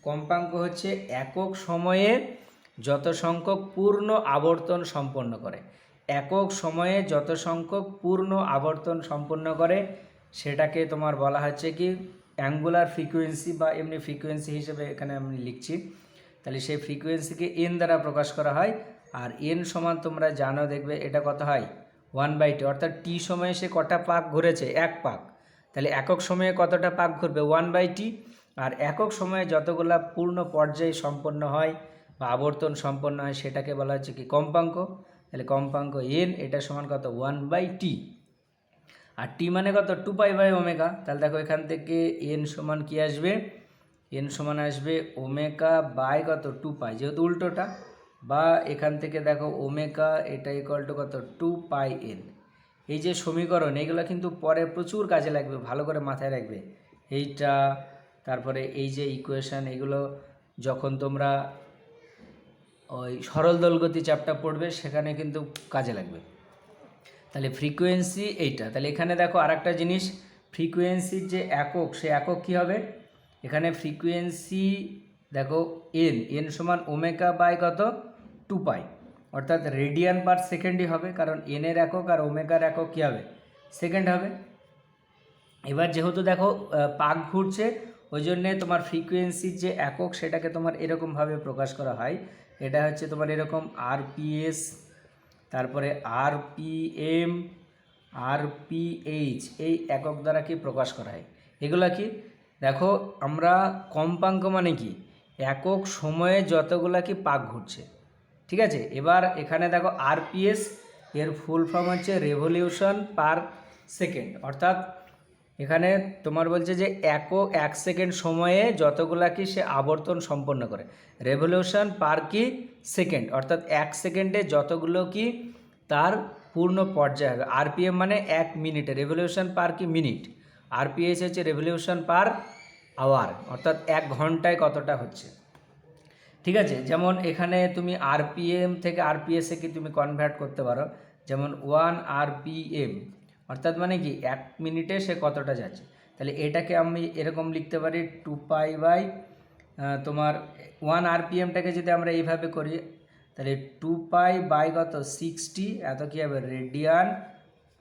কম্পাঙ্ক হচ্ছে একক সময়ে যত সংখ্যক পূর্ণ আবর্তন সম্পন্ন করে, একক সময়ে যত সংখ্যক পূর্ণ আবর্তন সম্পন্ন করে সেটাকে তোমার বলা হচ্ছে কি অ্যাঙ্গুলার ফ্রিকোয়েন্সি, বা এমনি ফ্রিকোয়েন্সি হিসেবে এখানে আমি লিখছি। তাহলে সেই ফ্রিকোয়েন্সিকে এন দ্বারা প্রকাশ করা হয়, আর এন সমান তোমরা জানো দেখবে এটা কত হয় 1/t, অর্থাৎ টি সময়ে সে কটা পাক ঘুরেছে এক পাক, তাহলে একক সময়ে কতটা পাক ঘুরবে 1/t, আর একক সময়ে যতগুলা পূর্ণ পর্যায় সম্পন্ন হয় বা আবর্তন সম্পন্ন হয় সেটাকে বলা হচ্ছে কি কম্পাঙ্ক। তাহলে কম্পাঙ্ক এন এটা সমান কত 1/t, আর টি মানে কত 2π বাই ওমেগা। তাহলে দেখো এখান থেকে এন সমান কি আসবে, এন সমান আসবে ওমেগা বাই কত 2π, যেহেতু উল্টোটা, বা এখান থেকে দেখো ওমেগা এটা ইকুয়াল টু কত 2πn। এই যে সমীকরণ এগুলো কিন্তু পরে প্রচুর কাজে লাগবে, ভালো করে মাথায় রাখবে এইটা। তারপরে এই যে ইকুয়েশান এগুলো যখন তোমরা ওই সরল দোলগতি চ্যাপ্টার পড়বে সেখানে কিন্তু কাজে লাগবে। তাহলে ফ্রিকোয়েন্সি এইটা, তাহলে এখানে দেখো আরেকটা জিনিস, ফ্রিকোয়েন্সির যে একক সে একক কী হবে, এখানে ফ্রিকোয়েন্সি দেখো এন সমান ওমেগা বাই কত 2π, অর্থাৎ রেডিয়ান পার সেকেন্ডই হবে, কারণ এনের একক আর ওমেগার একক কী হবে সেকেন্ড হবে। এবার যেহেতু দেখো পাক ঘুরছে ওই জন্যে তোমার ফ্রিকোয়েন্সির যে একক সেটাকে তোমার এরকমভাবে প্রকাশ করা হয়, এটা হচ্ছে তোমার এরকম আরপিএস, তারপরে আরপিএম, আরপিএইচ, এই একক দ্বারা কি প্রকাশ করা হয়। এগুলা কি দেখো আমরা কম্পাঙ্ক মানে কি একক সময়ে যতগুলা কি পাক ঘুরছে। ঠিক আছে, এবার এখানে দেখো আরপিএস এর ফুল ফর্ম হচ্ছে রেভলিউশন পার সেকেন্ড, অর্থাৎ এখানে তোমার বলছে যে এক সেকেন্ড সময়ে যতগুলা কি সে আবর্তন সম্পন্ন করে, রেভলিউশন পার কি সেকেন্ড, অর্থাৎ এক সেকেন্ডে যতগুলো কি তার পূর্ণ পর্যায় হবে। আরপিএম মানে এক মিনিটে, রেভলিউশন পার কি মিনিট, আরপিএস হচ্ছে রেভলিউশন পার আওয়ার, অর্থাৎ এক ঘন্টায় কতটা হচ্ছে। ঠিক আছে, যেমন এখানে তুমি আরপিএম থেকে আরপিএসে কি তুমি কনভার্ট করতে পারো, যেমন 1 আরপিএম অর্থাৎ মানে কি এক মিনিটে সে কতটা যাচ্ছে। তাহলে এটাকে আমি এরকম লিখতে পারি 2 পাই বাই তোমার 1 আরপিএমটাকে যদি আমরা এইভাবে করি তাহলে 2 পাই বাই কত 60, এত কী হবে রেডিয়ান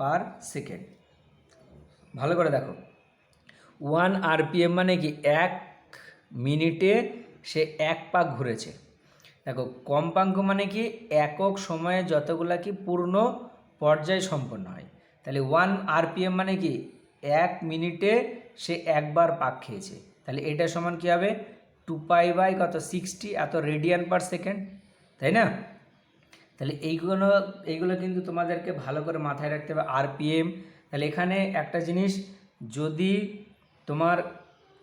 পার সেকেন্ড। ভালো করে দেখো, 1 আরপিএম মানে কি এক মিনিটে সে এক পাক ঘুরেছে। দেখো কম্পাঙ্ক মানে কি একক সময়ে যতগুলা কি পূর্ণ পর্যায় সম্পন্ন হয়। তাহলে 1 আরপিএম মানে কি এক মিনিটে সে একবার পাক খেয়েছে। তাহলে এটা সমান কী হবে 2 পাই বাই কত 60, এত রেডিয়ান পার সেকেন্ড, তাই না? তাহলে এইগুলো কিন্তু তোমাদেরকে ভালো করে মাথায় রাখতে হবে, আরপিএম। তাহলে এখানে একটা জিনিস, যদি তোমার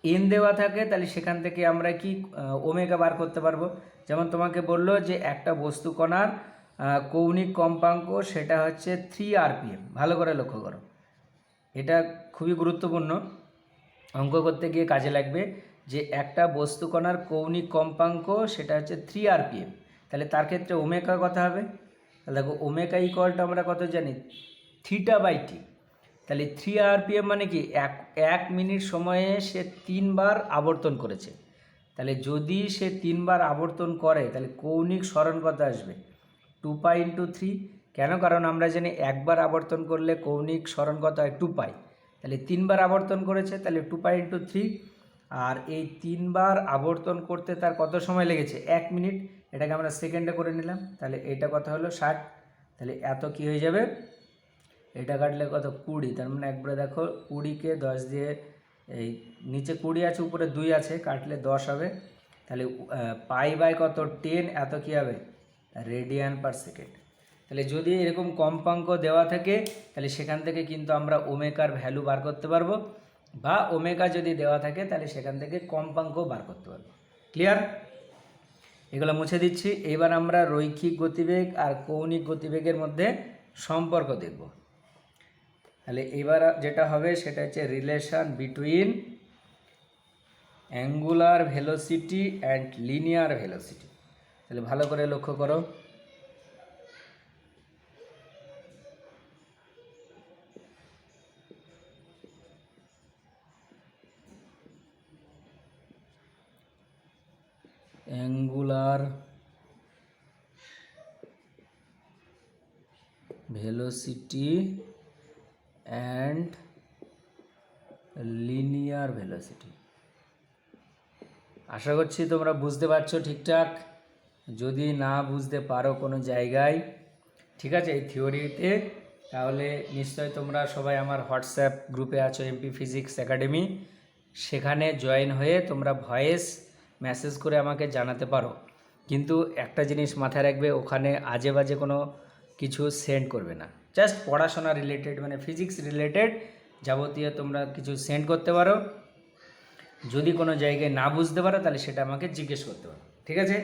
এন দেওয়া থাকে তাহলে সেখান থেকে আমরা কি ওমেগা বার করতে পারবো। যেমন তোমাকে বললো যে একটা বস্তু কণার কৌণিক কম্পাঙ্ক সেটা হচ্ছে 3 আরপিএম। ভালো করে লক্ষ্য করো, এটা খুবই গুরুত্বপূর্ণ, অঙ্ক করতে গিয়ে কাজে লাগবে। যে একটা বস্তু কণার কৌণিক কম্পাঙ্ক সেটা হচ্ছে 3 আরপিএম, তাহলে তার ক্ষেত্রে ওমেগা কত হবে। তাহলে দেখো ওমেগা ইকুয়ালটা আমরা কত জানি, θ/t। তাহলে 3 আরপিএম মানে কি এক মিনিট সময়ে সে 3বার আবর্তন করেছে। তাহলে যদি সে 3বার আবর্তন করে তাহলে কৌণিক সরণ কত আসবে 2 পাই ইন্টু 3। কেন? কারণ আমরা জানি একবার আবর্তন করলে কৌণিক সরণ কত হয় 2 পাই। তাহলে 3বার আবর্তন করেছে, তাহলে 2 পাই ইন্টু 3। আর এই 3বার আবর্তন করতে তার কত সময় লেগেছে 1 মিনিট, এটাকে আমরা সেকেন্ডে করে নিলাম। তাহলে এটা কত হলো 60। তাহলে এত কি হয়ে যাবে, এটা কাটলে কত 20, তার মানে একবারে দেখো 20কে 10 দিয়ে, এই নিচে 20 আছে উপরে 2 আছে, কাটলে 10 হবে। তাহলে পাই বাই কত 10, এত কী হবে রেডিয়ান পার সেকেন্ড। তাহলে যদি এরকম কম্পাঙ্ক দেওয়া থাকে তাহলে সেখান থেকে কিন্তু আমরা ওমেগার ভ্যালু বার করতে পারবো, বা ওমেগা যদি দেওয়া থাকে তাহলে সেখান থেকে কম্পাঙ্ক বার করতে পারবো। ক্লিয়ার? এগুলো মুছে দিচ্ছি। এবার আমরা রৈখিক গতিবেগ আর কৌণিক গতিবেগের মধ্যে সম্পর্ক দেখব। তাহলে এবার যেটা হবে সেটা হচ্ছে relation between angular velocity and linear velocity. তাহলে ভালো করে লক্ষ্য করো, angular velocity and linear velocity. আশা করছি তোমরা বুঝতে পারছো ঠিকঠাক। যদি না বুঝতে পারো কোনো জায়গায়, ঠিক আছে, এই থিওরিতে, তাহলে নিশ্চয়ই তোমরা সবাই আমার হোয়াটসঅ্যাপ গ্রুপে আছো এমপি ফিজিক্স একাডেমি, সেখানে জয়েন হয়ে তোমরা ভয়েস মেসেজ করে আমাকে জানাতে পারো। কিন্তু একটা জিনিস মাথায় রাখবে, ওখানে আজে বাজে কোনো কিছু সেন্ড করবে না, জাস্ট পড়াশোনা রিলেটেড মানে ফিজিক্স রিলেটেড যাবতীয় তোমরা কিছু সেন্ড করতে পারো। যদি কোনো জায়গায় না বুঝতে পারো তাহলে সেটা আমাকে জিজ্ঞেস করতে পারো, ঠিক আছে?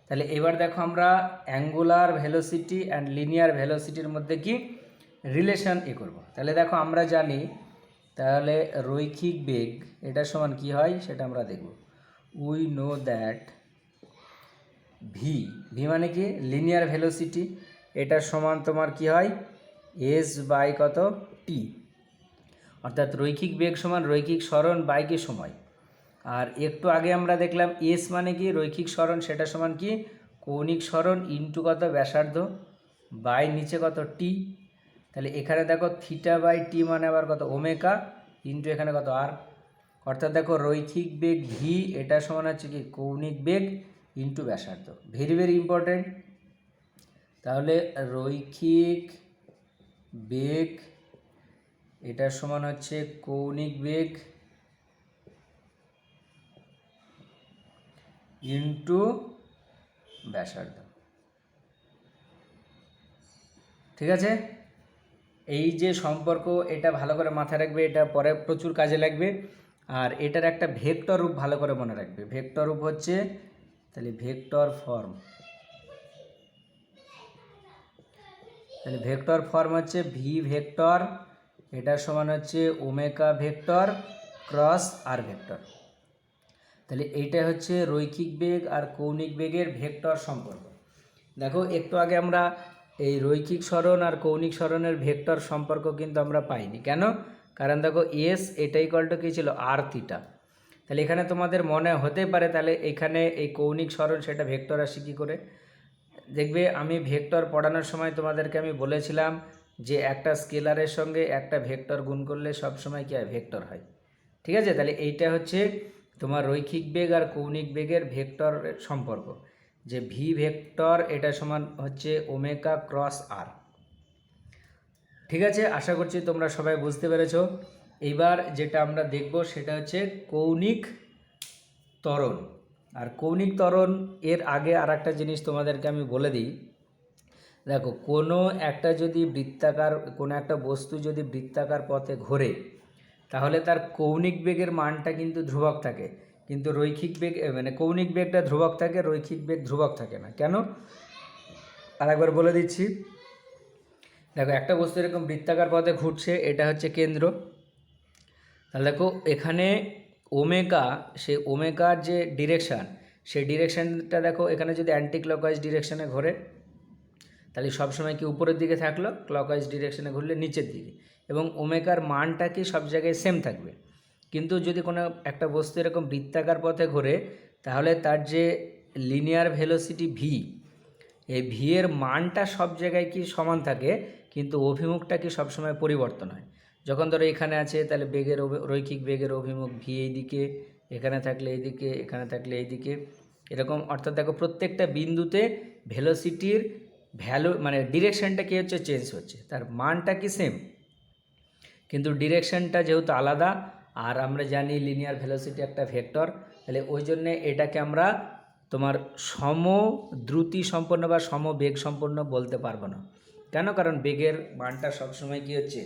তাহলে এবার দেখো আমরা অ্যাঙ্গুলার ভেলোসিটি অ্যান্ড লিনিয়ার ভেলোসিটির মধ্যে কি রিলেশন করব। তাহলে দেখো আমরা জানি, তাহলে রৈখিক বেগ এটা সমান কি হয় সেটা আমরা দেখব। উই নো দ্যাট ভি মানে কি লিনিয়ার ভেলোসিটি, এটার সমান তোমার কি হয় এস বাই কত টি, অর্থাৎ রৈখিক বেগ সমান রৈখিক সরণ বাই কি সময়। আর একটু আগে আমরা দেখলাম এস মানে কি রৈখিক সরণ, সেটা সমান কি কৌণিক সরণ ইন্টু কত ব্যাসার্ধ বাই নিচে কত টি। তাহলে এখানে দেখো θ/t মানে আবার কত ওমেগা ইন্টু এখানে কত আর, অর্থাৎ দেখো রৈখিক বেগ ভি এটা সমান হচ্ছে কি কৌণিক বেগ ইন্টু ব্যাসার্ধ। Very very important. তাহলে রৈখিক বেগ এটার সমান হচ্ছে কৌণিক বেগ ইন্টু ব্যাসার্ধ, ঠিক আছে? এই যে সম্পর্ক, এটা ভালো করে মাথায় রাখবে, এটা পরে প্রচুর কাজে লাগবে। আর এটার একটা ভেক্টর রূপ ভালো করে মনে রাখবে। ভেক্টর রূপ হচ্ছে, তাহলে ভেক্টর ফর্ম, তাহলে ভেক্টর ফর্ম হচ্ছে ভি ভেক্টর, এটার সমান হচ্ছে ওমেগা ভেক্টর ক্রস আর ভেক্টর। তাহলে এইটা হচ্ছে রৈখিক বেগ আর কৌণিক বেগের ভেক্টর সম্পর্ক। দেখো একটু আগে আমরা এই রৈখিক সরণ আর কৌণিক সরণের ভেক্টর সম্পর্ক কিন্তু আমরা পাইনি। কেন? কারণ দেখো এস এটা ইকুয়াল টু কী ছিল, আর থিটা। তাহলে এখানে তোমাদের মনে হতে পারে তাহলে এখানে এই কৌণিক সরণ সেটা ভেক্টর আসে কী করে। দেখবে আমি ভেক্টর পড়ানোর সময় তোমাদেরকে আমি বলেছিলাম যে একটা স্কেলারের সঙ্গে একটা ভেক্টর গুণ করলে সবসময় কী হয়, ভেক্টর হয়। ঠিক আছে, তাহলে এইটা হচ্ছে তোমার রৈখিক বেগ আর কৌণিক বেগের ভেক্টর সম্পর্ক, যে ভি ভেক্টর এটা সমান হচ্ছে ওমেগা ক্রস আর। ঠিক আছে, আশা করছি তোমরা সবাই বুঝতে পেরেছো। এইবার যেটা আমরা দেখব সেটা হচ্ছে কৌণিক ত্বরণ। আর কৌণিক ত্বরণ এর আগে আর একটা জিনিস তোমাদেরকে আমি বলে দিই। দেখো কোনো একটা যদি বৃত্তাকার, কোনো একটা বস্তু যদি বৃত্তাকার পথে ঘোরে তাহলে তার কৌণিক বেগের মানটা কিন্তু ধ্রুবক থাকে, কিন্তু রৈখিক বেগ মানে কৌণিক বেগটা ধ্রুবক থাকে, রৈখিক বেগ ধ্রুবক থাকে না। কেন? আরেকবার বলে দিচ্ছি। দেখো একটা বস্তু এরকম বৃত্তাকার পথে ঘুরছে, এটা হচ্ছে কেন্দ্র। তাহলে দেখো এখানে ওমেগা, সেই ওমেগার যে ডিরেকশান, সেই ডিরেকশানটা দেখো এখানে যদি অ্যান্টি ক্লকওয়াইজ ডিরেকশানে ঘোরে তাহলে সবসময় কি উপরের দিকে থাকলো, ক্লকওয়াইজ ডিরেকশানে ঘুরলে নিচের দিকে, এবং ওমেগার মানটা কি সব জায়গায় সেম থাকবে। কিন্তু যদি কোনো একটা বস্তু এরকম বৃত্তাকার পথে ঘোরে তাহলে তার যে লিনিয়ার ভেলোসিটি ভি, এই ভি এর মানটা সব জায়গায় কি সমান থাকে, কিন্তু অভিমুখটা কি সবসময় পরিবর্তন হয়। যখন ধরো এখানে আছে তাহলে বেগের রৈখিক বেগের অভিমুখ ভি এই দিকে, এখানে থাকলে এই দিকে, এখানে থাকলে এই দিকে, এরকম। অর্থাৎ দেখো প্রত্যেকটা বিন্দুতে ভেলোসিটির ভ্যালু মানে ডিরেকশানটা কী হচ্ছে, চেঞ্জ হচ্ছে, তার মানটা কি সেম, কিন্তু ডিরেকশানটা যেহেতু আলাদা। আর আমরা জানি লিনিয়ার ভেলোসিটি একটা ভেক্টর, তাহলে ওই জন্যে এটাকে আমরা তোমার সম দ্রুতি সম্পন্ন বা সম বেগ সম্পন্ন বলতে পারবো না। কেন? কারণ বেগের মানটা সবসময় কী হচ্ছে,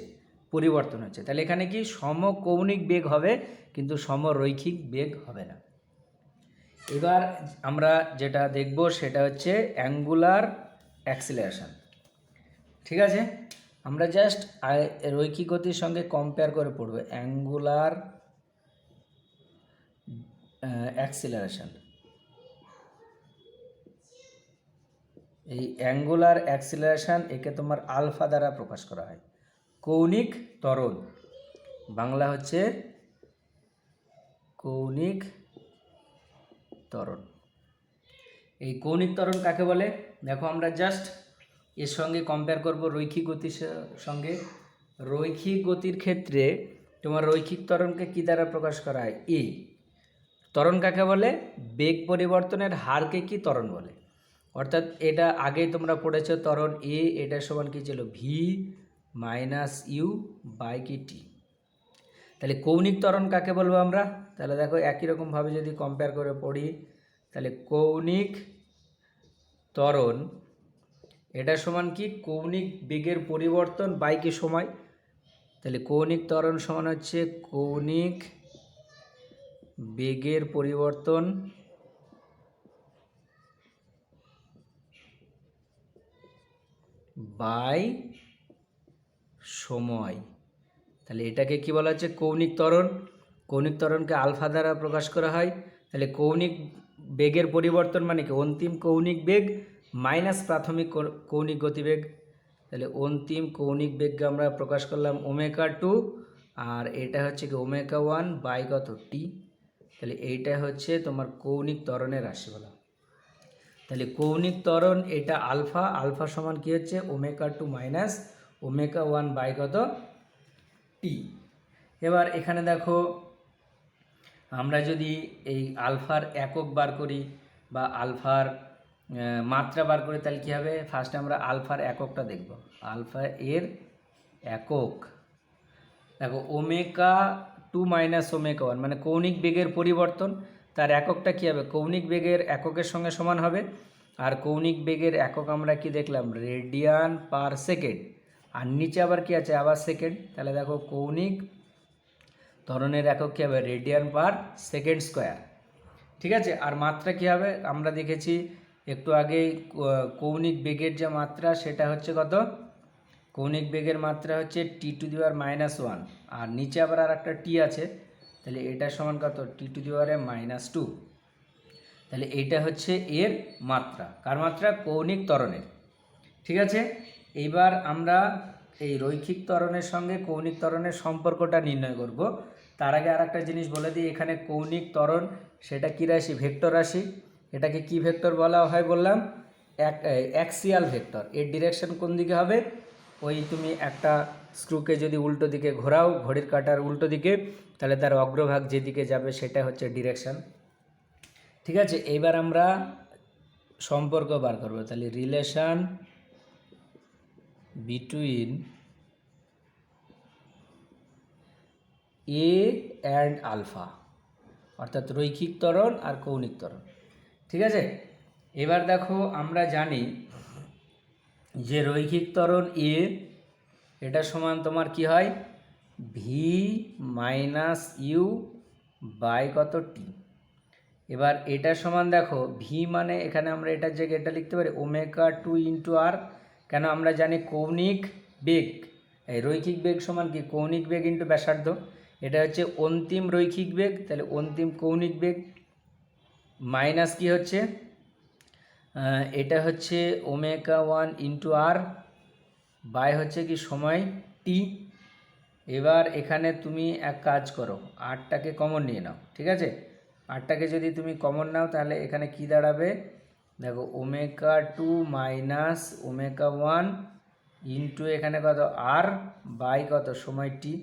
পরিবর্তন হচ্ছে। তাহলে এখানে কি সম কৌণিক বেগ হবে, কিন্তু সম রৈখিক বেগ হবে না। এবার আমরা যেটা দেখব সেটা হচ্ছে অ্যাঙ্গুলার অ্যাক্সিলারেশন। ঠিক আছে, আমরা জাস্ট রৈখিক গতির সঙ্গে কম্পেয়ার করে পড়ব অ্যাঙ্গুলার অ্যাক্সিলারেশন। এই অ্যাঙ্গুলার অ্যাক্সিলারেশন একে তোমার আলফা দ্বারা প্রকাশ করা হয়। কৌণিক ত্বরণ, বাংলা হচ্ছে কৌণিক ত্বরণ। এই কৌণিক ত্বরণ কাকে বলে? দেখো আমরা জাস্ট এর সঙ্গে কম্পেয়ার করব রৈখিক গতির সঙ্গে। রৈখিক গতির ক্ষেত্রে তোমার রৈখিক ত্বরণকে কী দ্বারা প্রকাশ করা হয়? এ। ত্বরণ কাকে বলে? বেগ পরিবর্তনের হারকে কি ত্বরণ বলে। অর্থাৎ এটা আগেই তোমরা পড়েছো, ত্বরণ এ এটার সমান কী ছিল, ভি মাইনাস ইউ বাই কি টি। তাহলে কৌণিক ত্বরণ কাকে বলবো আমরা? তাহলে দেখো একই রকমভাবে যদি কম্পেয়ার করে পড়ি তাহলে কৌণিক ত্বরণ এটা সমান কি, কৌণিক বেগের পরিবর্তন বাই কি সময়। তাহলে কৌণিক ত্বরণ সমান হচ্ছে কৌণিক বেগের পরিবর্তন বাই সময়। তাহলে এটাকে কি বলা হচ্ছে, কৌণিক ত্বরণ। কৌণিক ত্বরণকে আলফা দ্বারা প্রকাশ করা হয়। তাহলে কৌণিক বেগের পরিবর্তন মানে কি, অন্তিম কৌণিক বেগ মাইনাস প্রাথমিক কৌণিক গতিবেগ। তাহলে অন্তিম কৌণিক বেগকে আমরা প্রকাশ করলাম ওমেগা 2, আর এটা হচ্ছে কি ওমেগা 1 বাই কত, টি। তাহলে এইটা হচ্ছে তোমার কৌণিক ত্বরণের রাশি বলা। তাহলে কৌণিক ত্বরণ এটা আলফা, আলফা সমান কি হচ্ছে ওমেগা 2 মাইনাস ওমেগা 1 বাই কত, টি। এবার এখানে দেখো আমরা যদি এই আলফার একক বার করি বা আলফার মাত্রা বার করি তাহলে কী হবে? ফার্স্টে আমরা আলফার এককটা দেখব। আলফা এর একক দেখো ওমেগা 2 মাইনাস ওমেগা 1 মানে কৌণিক বেগের পরিবর্তন, তার এককটা কী হবে? কৌণিক বেগের এককের সঙ্গে সমান হবে। আর কৌণিক বেগের একক আমরা কি দেখলাম? Radian per second. আর নিচে আবার কি আছে, আবার সেকেন্ড। তাহলে দেখো কৌণিক ত্বরণের একক কী হবে, রেডিয়ান পার সেকেন্ড স্কোয়ার। ঠিক আছে, আর মাত্রা কী হবে, আমরা দেখেছি একটু আগে কৌণিক বেগের যে মাত্রা সেটা হচ্ছে কত, কৌণিক বেগের মাত্রা হচ্ছে T⁻⁻1, আর নিচে আবার আর একটা টি আছে, তাহলে এটা সমান কত, T⁻²। তাহলে এইটা হচ্ছে এর মাত্রা, কার মাত্রা, কৌণিক ত্বরণের। ঠিক আছে, এইবার আমরা এই রৈখিক ত্বরণের সঙ্গে কৌণিক ত্বরণের সম্পর্কটা নির্ণয় করব। তার আগে আর একটা জিনিস বলে দিই, এখানে কৌণিক ত্বরণ সেটা কী রাশি, ভেক্টর রাশি। এটাকে কি ভেক্টর বলা হয় বললাম, অ্যাক্সিয়াল ভেক্টর। এর ডিরেকশন কোন দিকে হবে, ওই তুমি একটা স্ক্রুকে যদি উল্টো দিকে ঘোরাও, ঘড়ির কাঁটার উল্টো দিকে, তাহলে তার অগ্রভাগ যেদিকে যাবে সেটা হচ্ছে ডিরেকশন। ঠিক আছে, এইবার আমরা সম্পর্ক বার করবো। তাহলে relation between a and alpha, অর্থাৎ রৈখিক ত্বরণ আর কৌণিক ত্বরণ। ঠিক আছে, এবার দেখো আমরা জানি যে রৈখিক ত্বরণ এ, এটা সমান তোমার কি হয়, ভি মাইনাস ইউ বাই কত টি। এবার এটা সমান দেখো ভি মানে এখানে আমরা এটার জায়গায় এটা লিখতে পারি ω2 ইন্টু আর। কেন, আমরা জানি কৌণিক বেগ, এই রৈখিক বেগ সমান কি, কৌণিক বেগ ইন্টু ব্যাসার্ধ। এটা হচ্ছে অন্তিম রৈখিক বেগ, তাহলে অন্তিম কৌণিক বেগ মাইনাস কি হচ্ছে, এটা হচ্ছে ω1 ইন্টু আর বাই হচ্ছে কি সময় টি। এবার এখানে তুমি এক কাজ করো, আরটাকে কমন নিয়ে নাও। ঠিক আছে, আরটাকে যদি তুমি কমন নাও তাহলে এখানে কি দাঁড়াবে, দেখো ω2 মাইনাস ω1 ইন্টু এখানে কত আর বাই কত সময় টি।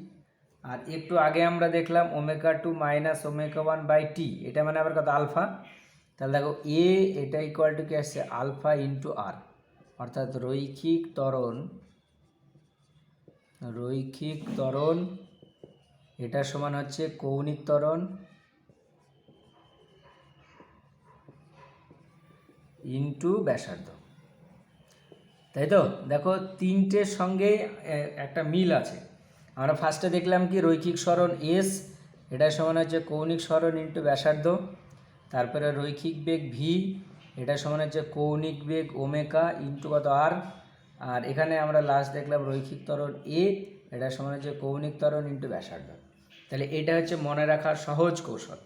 আর একটু আগে আমরা দেখলাম ω2 মাইনাস ω1 বাই টি, এটা মানে আবার কত, আলফা। তাহলে দেখো এ এটা ইকুয়াল টু কি আসছে, আলফা ইন্টু আর, অর্থাৎ রৈখিক ত্বরণ এটা সমান হচ্ছে কৌণিক ত্বরণ ইন্টু ব্যাসার্ধ। তাই তো, দেখো তিনটের সঙ্গে একটা মিল আছে। আমরা ফার্স্টে দেখলাম কি, রৈখিক সরণ এস এটা সমান হচ্ছে কৌণিক সরণ ইন্টু ব্যাসার্ধ। তারপরে রৈখিক বেগ ভি এটা সমান হচ্ছে কৌণিক বেগ ওমেকা ইন্টু কত আর। আর এখানে আমরা লাস্ট দেখলাম রৈখিক ত্বরণ এ এটা সমান হচ্ছে কৌণিক ত্বরণ ইন্টু ব্যাসার্ধ। তাহলে এটা হচ্ছে মনে রাখার সহজ কৌশল।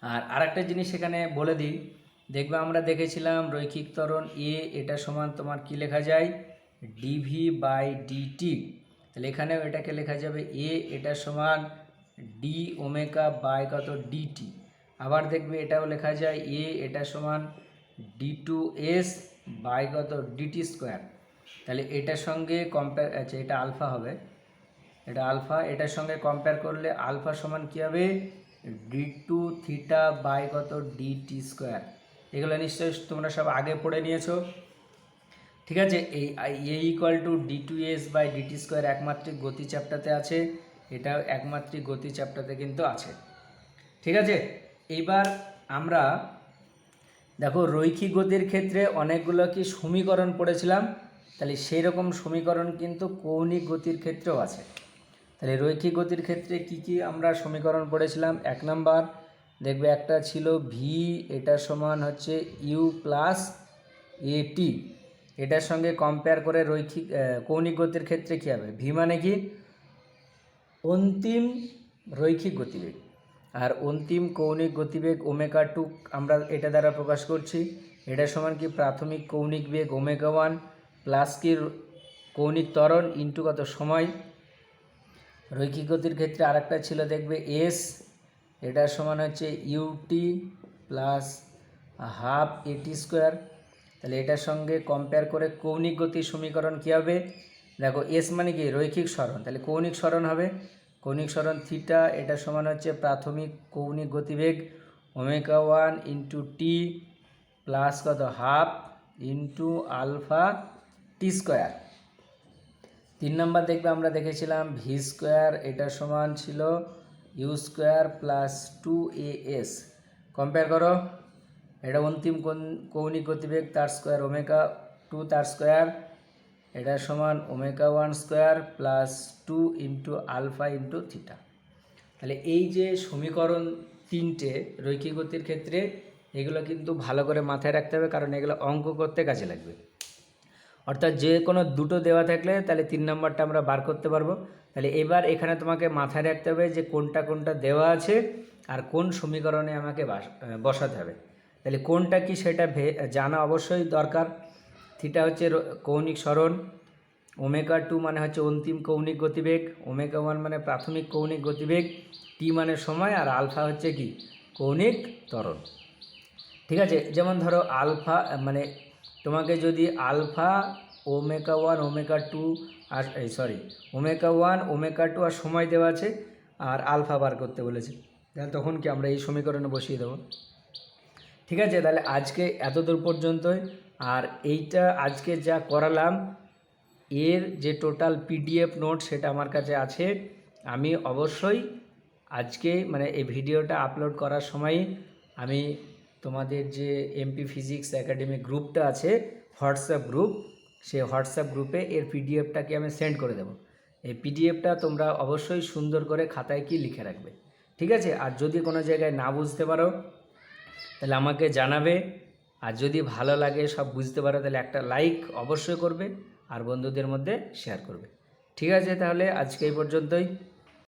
আর আরেকটা জিনিস এখানে বলে দিই, দেখবে আমরা দেখেছিলাম রৈখিক ত্বরণ এ এটা সমান তোমার কি লেখা যায়, ডিভি বাই ডিটি। তাহলে এখানেও এটাকে লেখা যাবে এ এটা সমান ডি ওমেকা বাই কত ডিটি। আবার দেখবে এটাও লেখা যায় এ এটা সমান D2S বাই কত ডিটি স্কোয়ার। তাহলে এটার সঙ্গে কম্পেয়ার, আচ্ছা এটা আলফা হবে, এটা আলফা, এটার সঙ্গে কম্পেয়ার করলে আলফা সমান কী হবে, D2 থিটা বাই কত ডিটি স্কোয়ার। এগুলো নিশ্চয়ই তোমরা সব আগে পড়ে নিয়েছো। ঠিক আছে, এই a equal to D2S by dt square একমাত্রিক গতি চ্যাপ্টারতে আছে, এটাও একমাত্রিক গতি চ্যাপ্টারতে কিন্তু আছে। ঠিক আছে, এইবার আমরা দেখো রৈখিক গতির ক্ষেত্রে অনেকগুলো কি সমীকরণ পড়েছিলাম, তাহলে সেই রকম সমীকরণ কিন্তু কৌণিক গতির ক্ষেত্রেও আছে। তাহলে রৈখিক গতির ক্ষেত্রে কি কি আমরা সমীকরণ পড়েছিলাম, এক নাম্বার দেখবে একটা ছিল ভি এটা সমান হচ্ছে ইউ প্লাস এটি, এটার সঙ্গে কম্পেয়ার করে রৈখিক কৌণিক গতির ক্ষেত্রে কী হবে, ভি মানে কি অন্তিম রৈখিক গতিবেগ, আর অন্তিম কৌণিক গতিবেগ ω2 আমরা এটা দ্বারা প্রকাশ করছি। এটা সমান কি প্রাথমিক কৌণিক বেগ ω1 প্লাস কি কৌণিক ত্বরণ ইন্টু কত সময়। রৈখিক গতির ক্ষেত্রে আরেকটা ছিল দেখবে এস এটার সমান হচ্ছে ইউটি প্লাস হাফ এটি স্কোয়ার। তাহলে এটার সঙ্গে কম্পেয়ার করে কৌণিক গতির সমীকরণ কী হবে, দেখো এস মানে কি রৈখিক সরণ, তাহলে কৌণিক সরণ হবে, কৌণিক সরণ থিটা এটা সমান হচ্ছে প্রাথমিক কৌণিক গতিবেগ ω1 ইন্টু টি প্লাস কত half into alpha t square. তিন নম্বর দেখবে আমরা দেখেছিলাম ভি স্কোয়ার এটা সমান ছিল you square plus 2as, compare করো, এটা অন্তিম কৌণিক গতিবেগ তার স্কোয়ার ω2 তার স্কোয়ার এটা সমান ω1² plus 2 into alpha into theta. তাহলে এই যে সমীকরণ তিনটে রৈখিক গতির ক্ষেত্রে, এগুলো কিন্তু ভালো করে মাথায় রাখতে হবে, কারণ এগুলো অঙ্ক করতে কাজে লাগবে। অর্থাৎ যে কোনো দুটো দেওয়া থাকলে তাহলে 3 নম্বরটা আমরা বার করতে পারবো। তাহলে এবার এখানে তোমাকে মাথায় রাখতে হবে যে কোনটা কোনটা দেওয়া আছে আর কোন সমীকরণে আমাকে বসাতে হবে। তাহলে কোনটা কি সেটা জানা অবশ্যই দরকার। থিটা হচ্ছে কৌণিক সরণ, ω2 মানে হচ্ছে অন্তিম কৌণিক গতিবেগ, ω1 মানে প্রাথমিক কৌণিক গতিবেগ, টি মানে সময়, আর আলফা হচ্ছে কি কৌণিক ত্বরণ। ঠিক আছে, যেমন ধরো আলফা মানে তোমাকে যদি আলফা ω1 ω2 আর ω1 ω2 আর সময় দেওয়া আছে আর আলফা বার করতে বলেছে, তাহলে তখন কি আমরা এই সমীকরণে বসিয়ে দেবো। ঠিক আছে, তাহলে আজকে এতদূর পর্যন্তই। আর এইটা আজকে যা করালাম এর যে টোটাল পিডিএফ নোট সেটা আমার কাছে আছে। আমি অবশ্যই আজকে মানে এই ভিডিওটা আপলোড করার সময় আমি তোমাদের যে এমপি ফিজিক্স একাডেমি গ্রুপটা আছে, হোয়াটসঅ্যাপ গ্রুপ, সেই হোয়াটসঅ্যাপ গ্রুপে এর পিডিএফটাকে আমি সেন্ড করে দেবো। এই পিডিএফটা তোমরা অবশ্যই সুন্দর করে খাতায় কি লিখে রাখবে। ঠিক আছে, আর যদি কোনো জায়গায় না বুঝতে পারো তাহলে আমাকে জানাবে। আর যদি ভালো লাগে, সব বুঝতে পারো, তাহলে একটা লাইক অবশ্যই করবে আর বন্ধুদের মধ্যে শেয়ার করবে। ঠিক আছে, তাহলে আজকে এই পর্যন্তই।